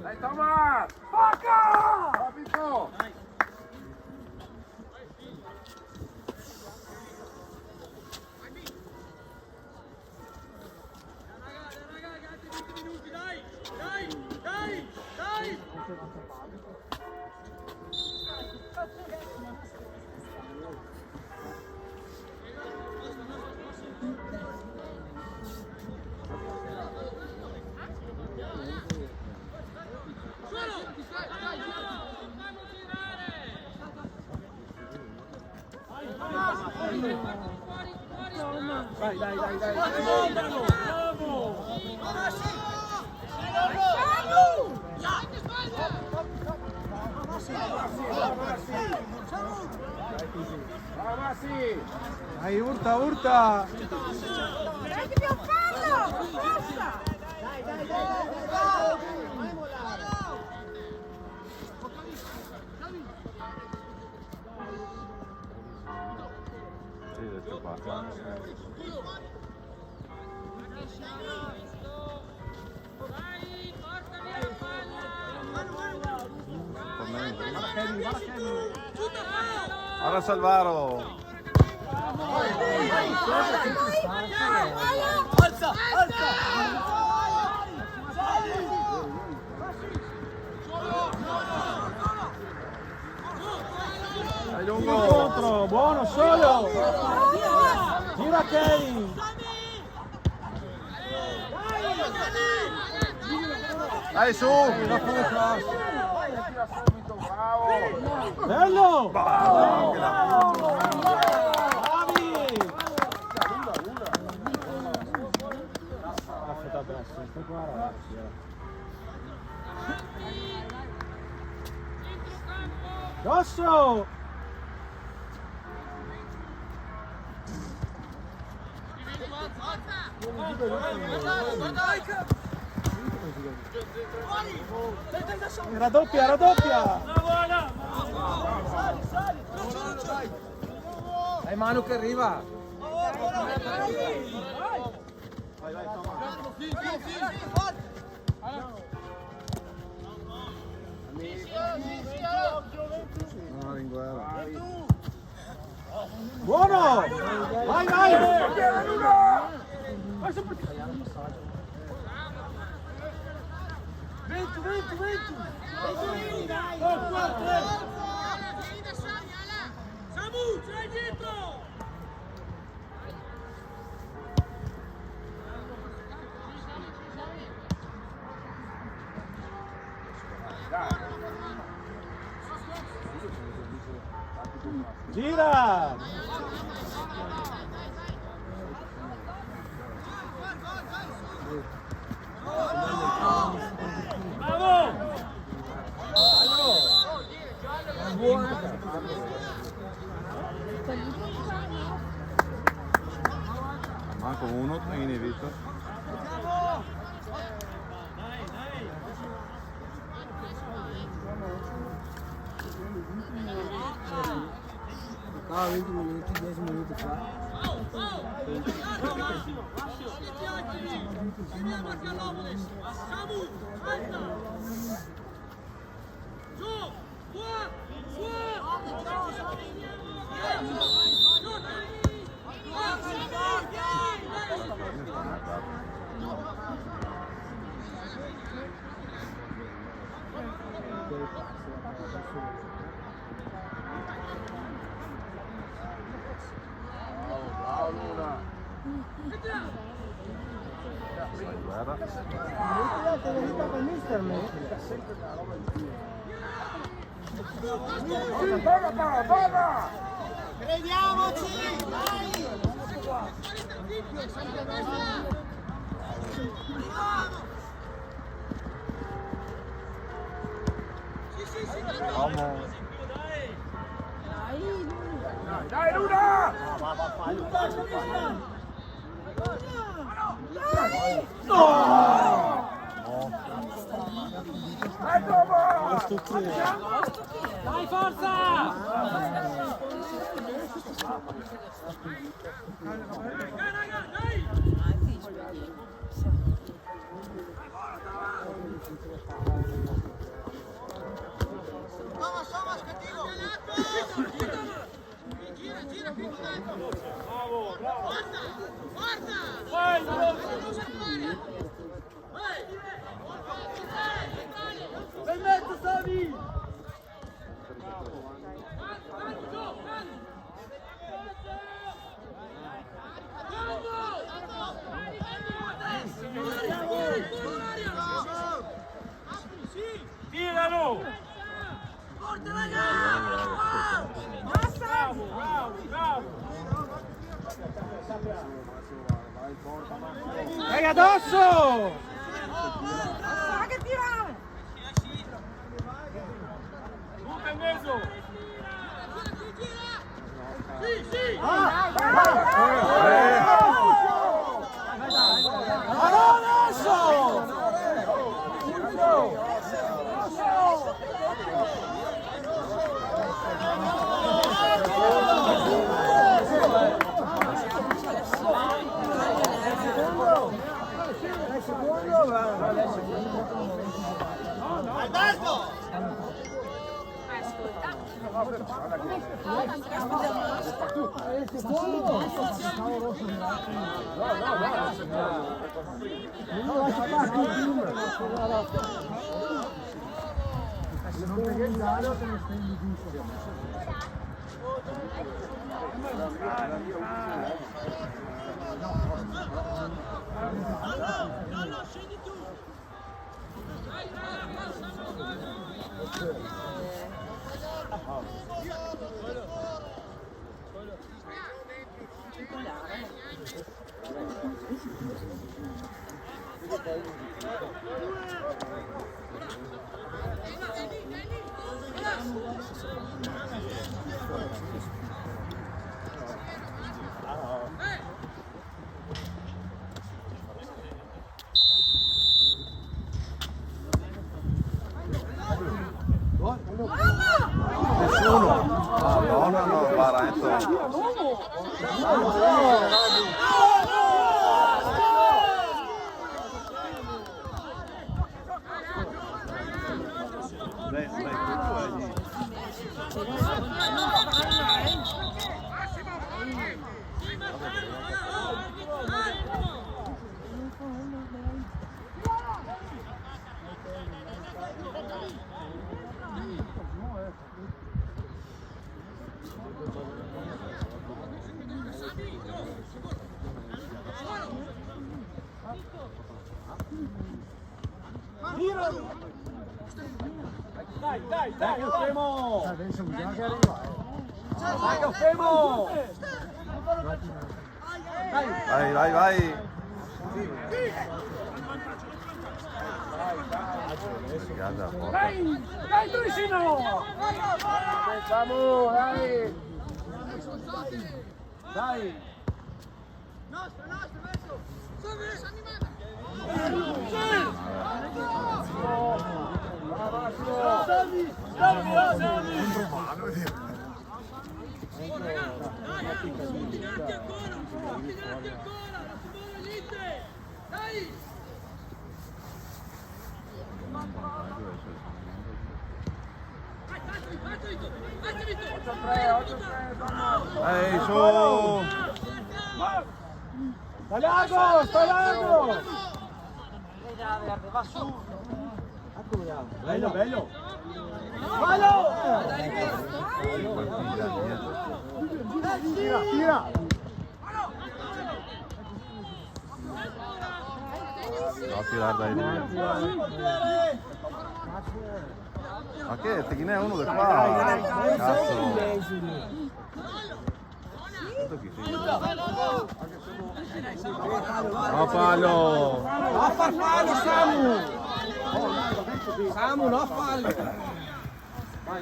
Dai Thomas! Spacca! Capito? Dai, dai, dai, dai! Dai, urta, urta! dai che dobbiamo farlo! Forza! Dai, dai, dai! Sì, adesso qua. Vai, portami la palla! Ora Salvaro! Alza, alza! Dai lungo! Buono, solo! Gira Kevin! Dai su! Bello! Bravi! Rosso! Raddoppia, raddoppia! Dai Manu che arriva. No, in guerra. Buono! Vai, vai! Samu, c'hai dietro! Gira! Manco uno in evito. Ah, 20 minuti, 10 minuti fa. Samu, alta! Giù, Crediamoci! Dai! Dai, Luna! Dai, forza! Thomas, cattivo! Gira, più Bravo, bravo! Forza! Vai, Nel mezzo, Savi! Tiralo! Forte, ragazzi! Bravo, bravo, bravo! Dai addosso! Che tirare! Luca in mezzo! Sì! Adesso! Alberto! No, scendi tu! Nessuno. Madonna, no, veramente. Dai, che fermo! Adesso bisogna che arriva. Dai, che fermo! Vai. Dai, Torresino! Samu, dai. Dai! Ehi, su! Sta largo, sta largo! Va su. Bello, bello! Fallo! Tira! No, tirare dai due. Ma che? Te chi ne è uno da qua? Cazzo! No fallo! No a far fallo, Samu! Samu, no a fallo! Vai!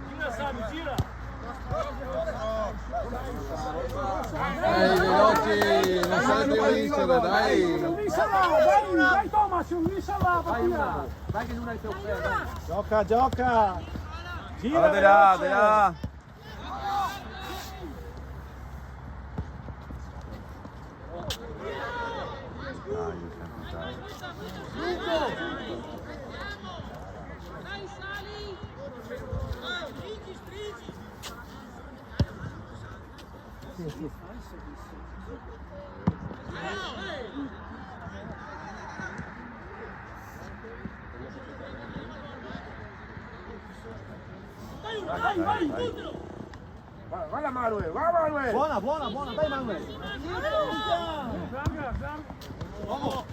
Gira, Samu, gira! Veloci! Non state vincere, dai! Dai Thomas, unisala la partita! Dai che non hai più Gioca! Gira! Allora, di là! Dai, sali. Vai Manuel, vai Manuel. Buona, dai Manuel! Vamos!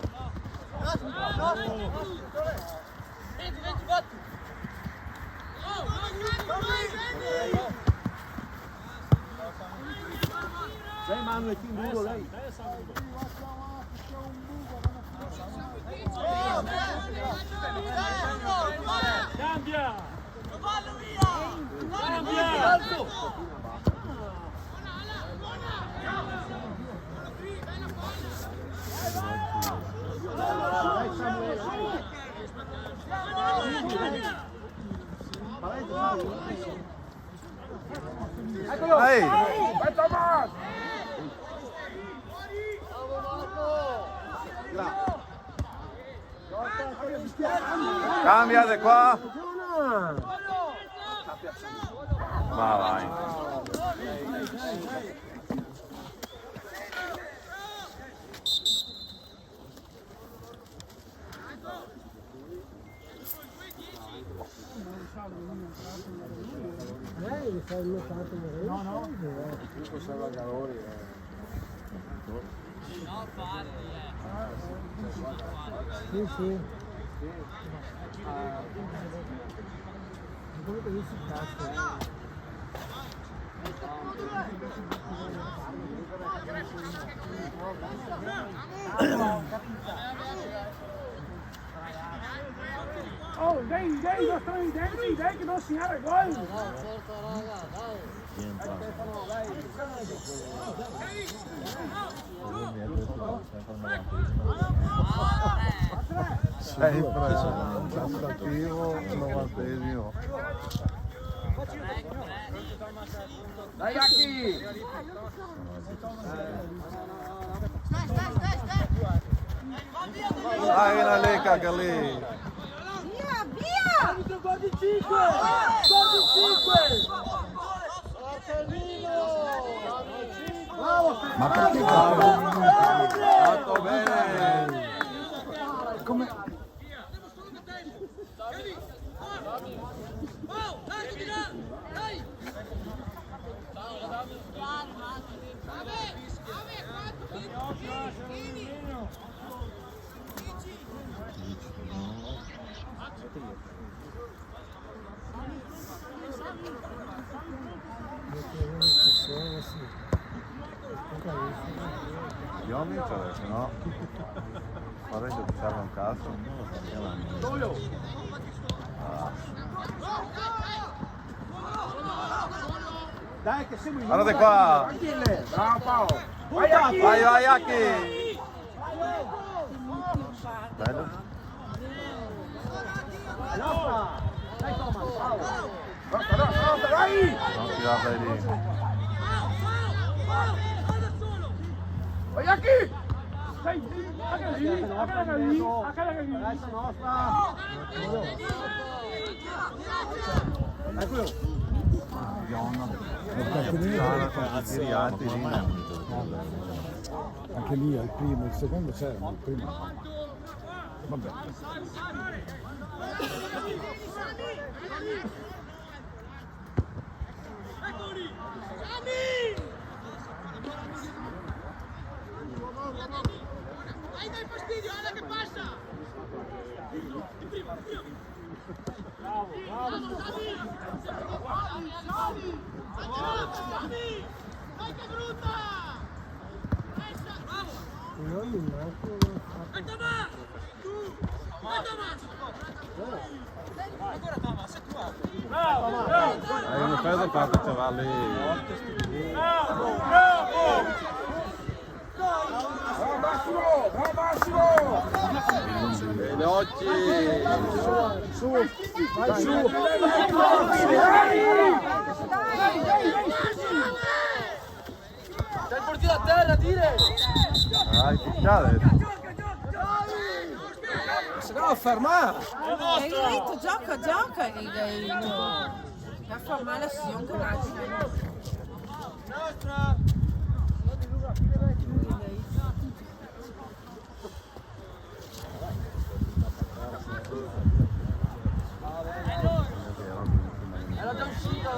Dai Manuel, che duro lei! Cambia! Ehi! Vai Tomás. Cambiate qua! Vai! No. Questo serve a calori. Sì. Quello che dici cazzo. Oh, dai, non stanno evidenti, dai che non segnare gol. Sempre tentativo, 90esimo. Dai Aki! Dai la leca che lì. Via, via! Guardi 5! Ma perché Fatto bene. come Jomic, se no vorrei che facciamo un cazzo. Dai che siamo in Guardate qua. bravo Paolo! Vai Aki. Bello. Dai Thomas, bravo. Vai! Non ti guarda lì. Vai Aki! Dai, a cara lì. Resta nostra. Tiri alti lì. Anche lì al primo, il secondo c'era, il primo. Vabbè. Non credo fatto cavalli. Bravo Massimo! Bravo Massimo! Veloci. Su! Vai su! C'è il portiere a terra, dire! Dai, picchiare. Si deve fermare! Hai detto gioca, gioca, gli hai detto. A far male a Sion con l'altro. Era già uscito!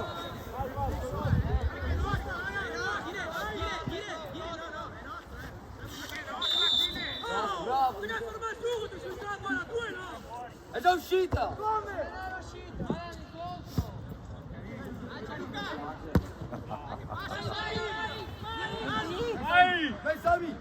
Bravo! È già uscita! Dai Sami!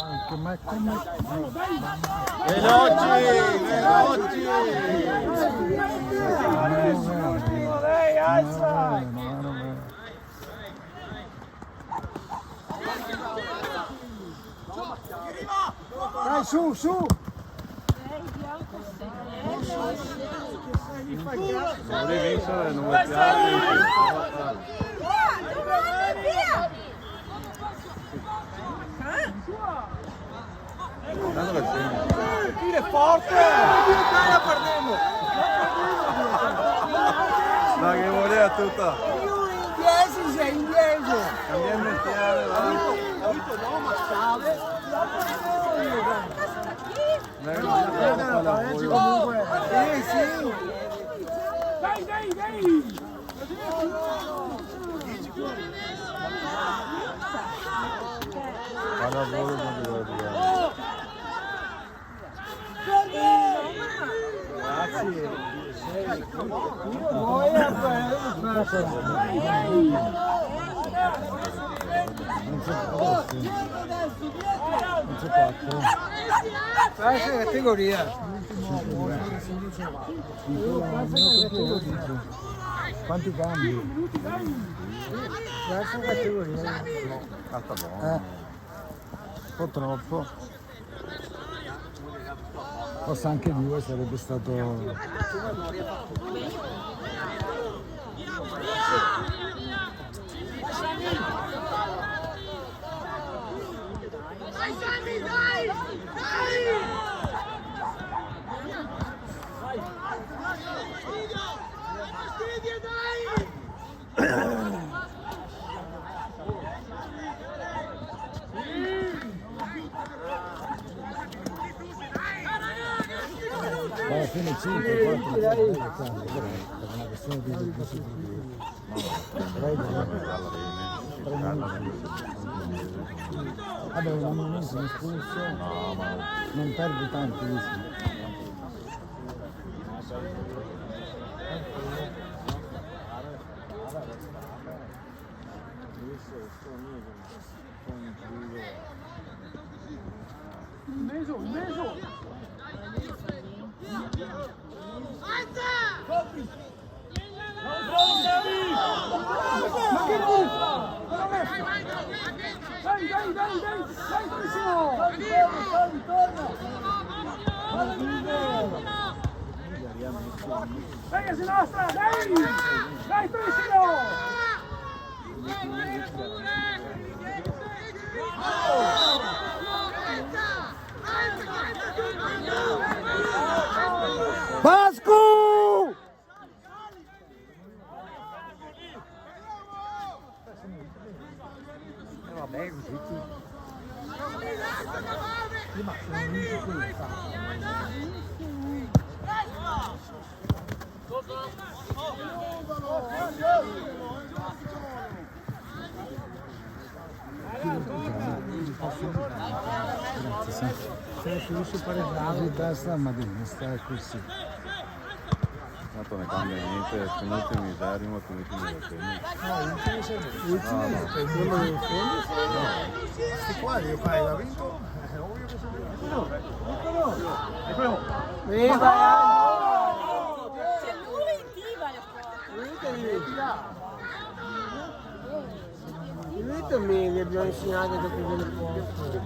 Anche ma come... Veloci, veloci. Lei alza! Dai su, su! Devi vincere, non mettiamo. Via! Tanto che segno. Tira forte! La perdiamo! Ma che voleva tutta. Inglese, sei inglese! Cambiamo mestiere, va. Ho detto no, ma stave! Comunque... sì! Dai! era volo non doveva dire. Terza categoria. Quanti cambi? Terza categoria. Ah, sta buono. Un po' troppo. Forse anche 2 sarebbe stato. Alla fine 5, 4, 3, è una questione di vabbè, un momento espulso, non perdi tanto, Il meso! Ma che buffo! Dai, bravissimo! Dai che si nostra, dai! Dai, bravissimo! Pascu! Vabbè, così grazie, se finisce pareggiare di testa ma devi stare così. Tanto ne cambia niente, tenuti miserimo, tenuti Questi qua io fai l'ha vinto, è ovvio che sono C'è lui in diva Ditemi che abbiamo insegnato che prende il posto.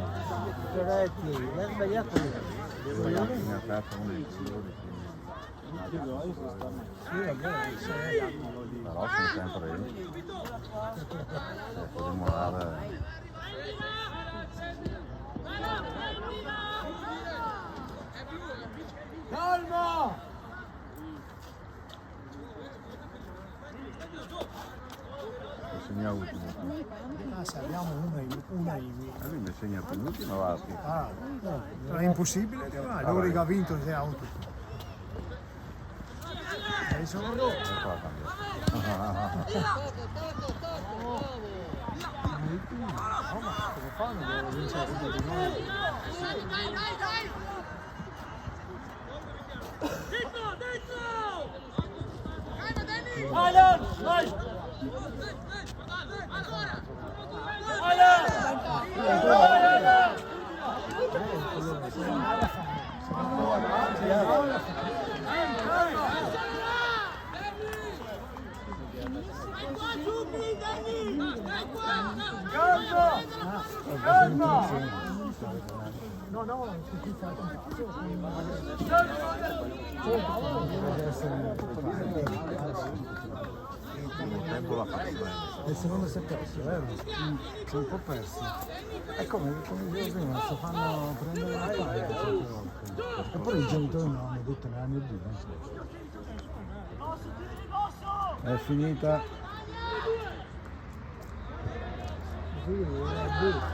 Corretti, l'hai sbagliato. in aperto non mi uccido. Però sono sempre io. Cerco di morare. calma! Segna ultimo. Se abbiamo una in Lui mi segna per l'ultimo avanti. no, è impossibile che va, lui che ha vinto se ha avuto. Sono loro. Tempo la faccio. Il secondo si è perso, vero? Si è un po' persi. È come dicevo prima, si fanno prendere la palla certe volte. E poi i genitori non hanno detto ne hanno due. È finita. È finito.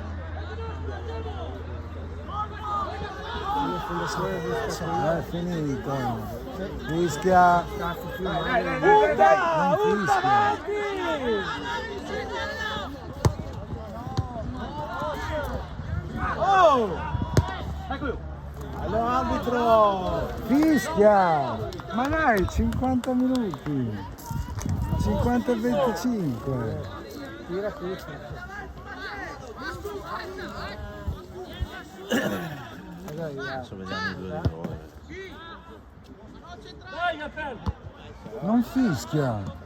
Fischia. Non fischia. Oh! Allora arbitro! Fischia! Ma dai, 50 minuti. 50 e 25. Tira qui. Adesso vediamo i due rigori. Dai, aperto! Non fischia.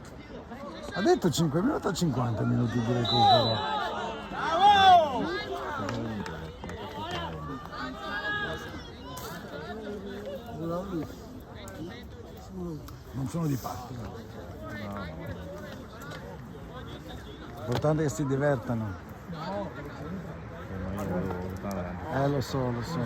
Ha detto 5 minuti o 50 minuti di recupero? Bravo! Non sono di parte. L'importante è che si divertano. Ma io volevo votare. Lo so, lo so.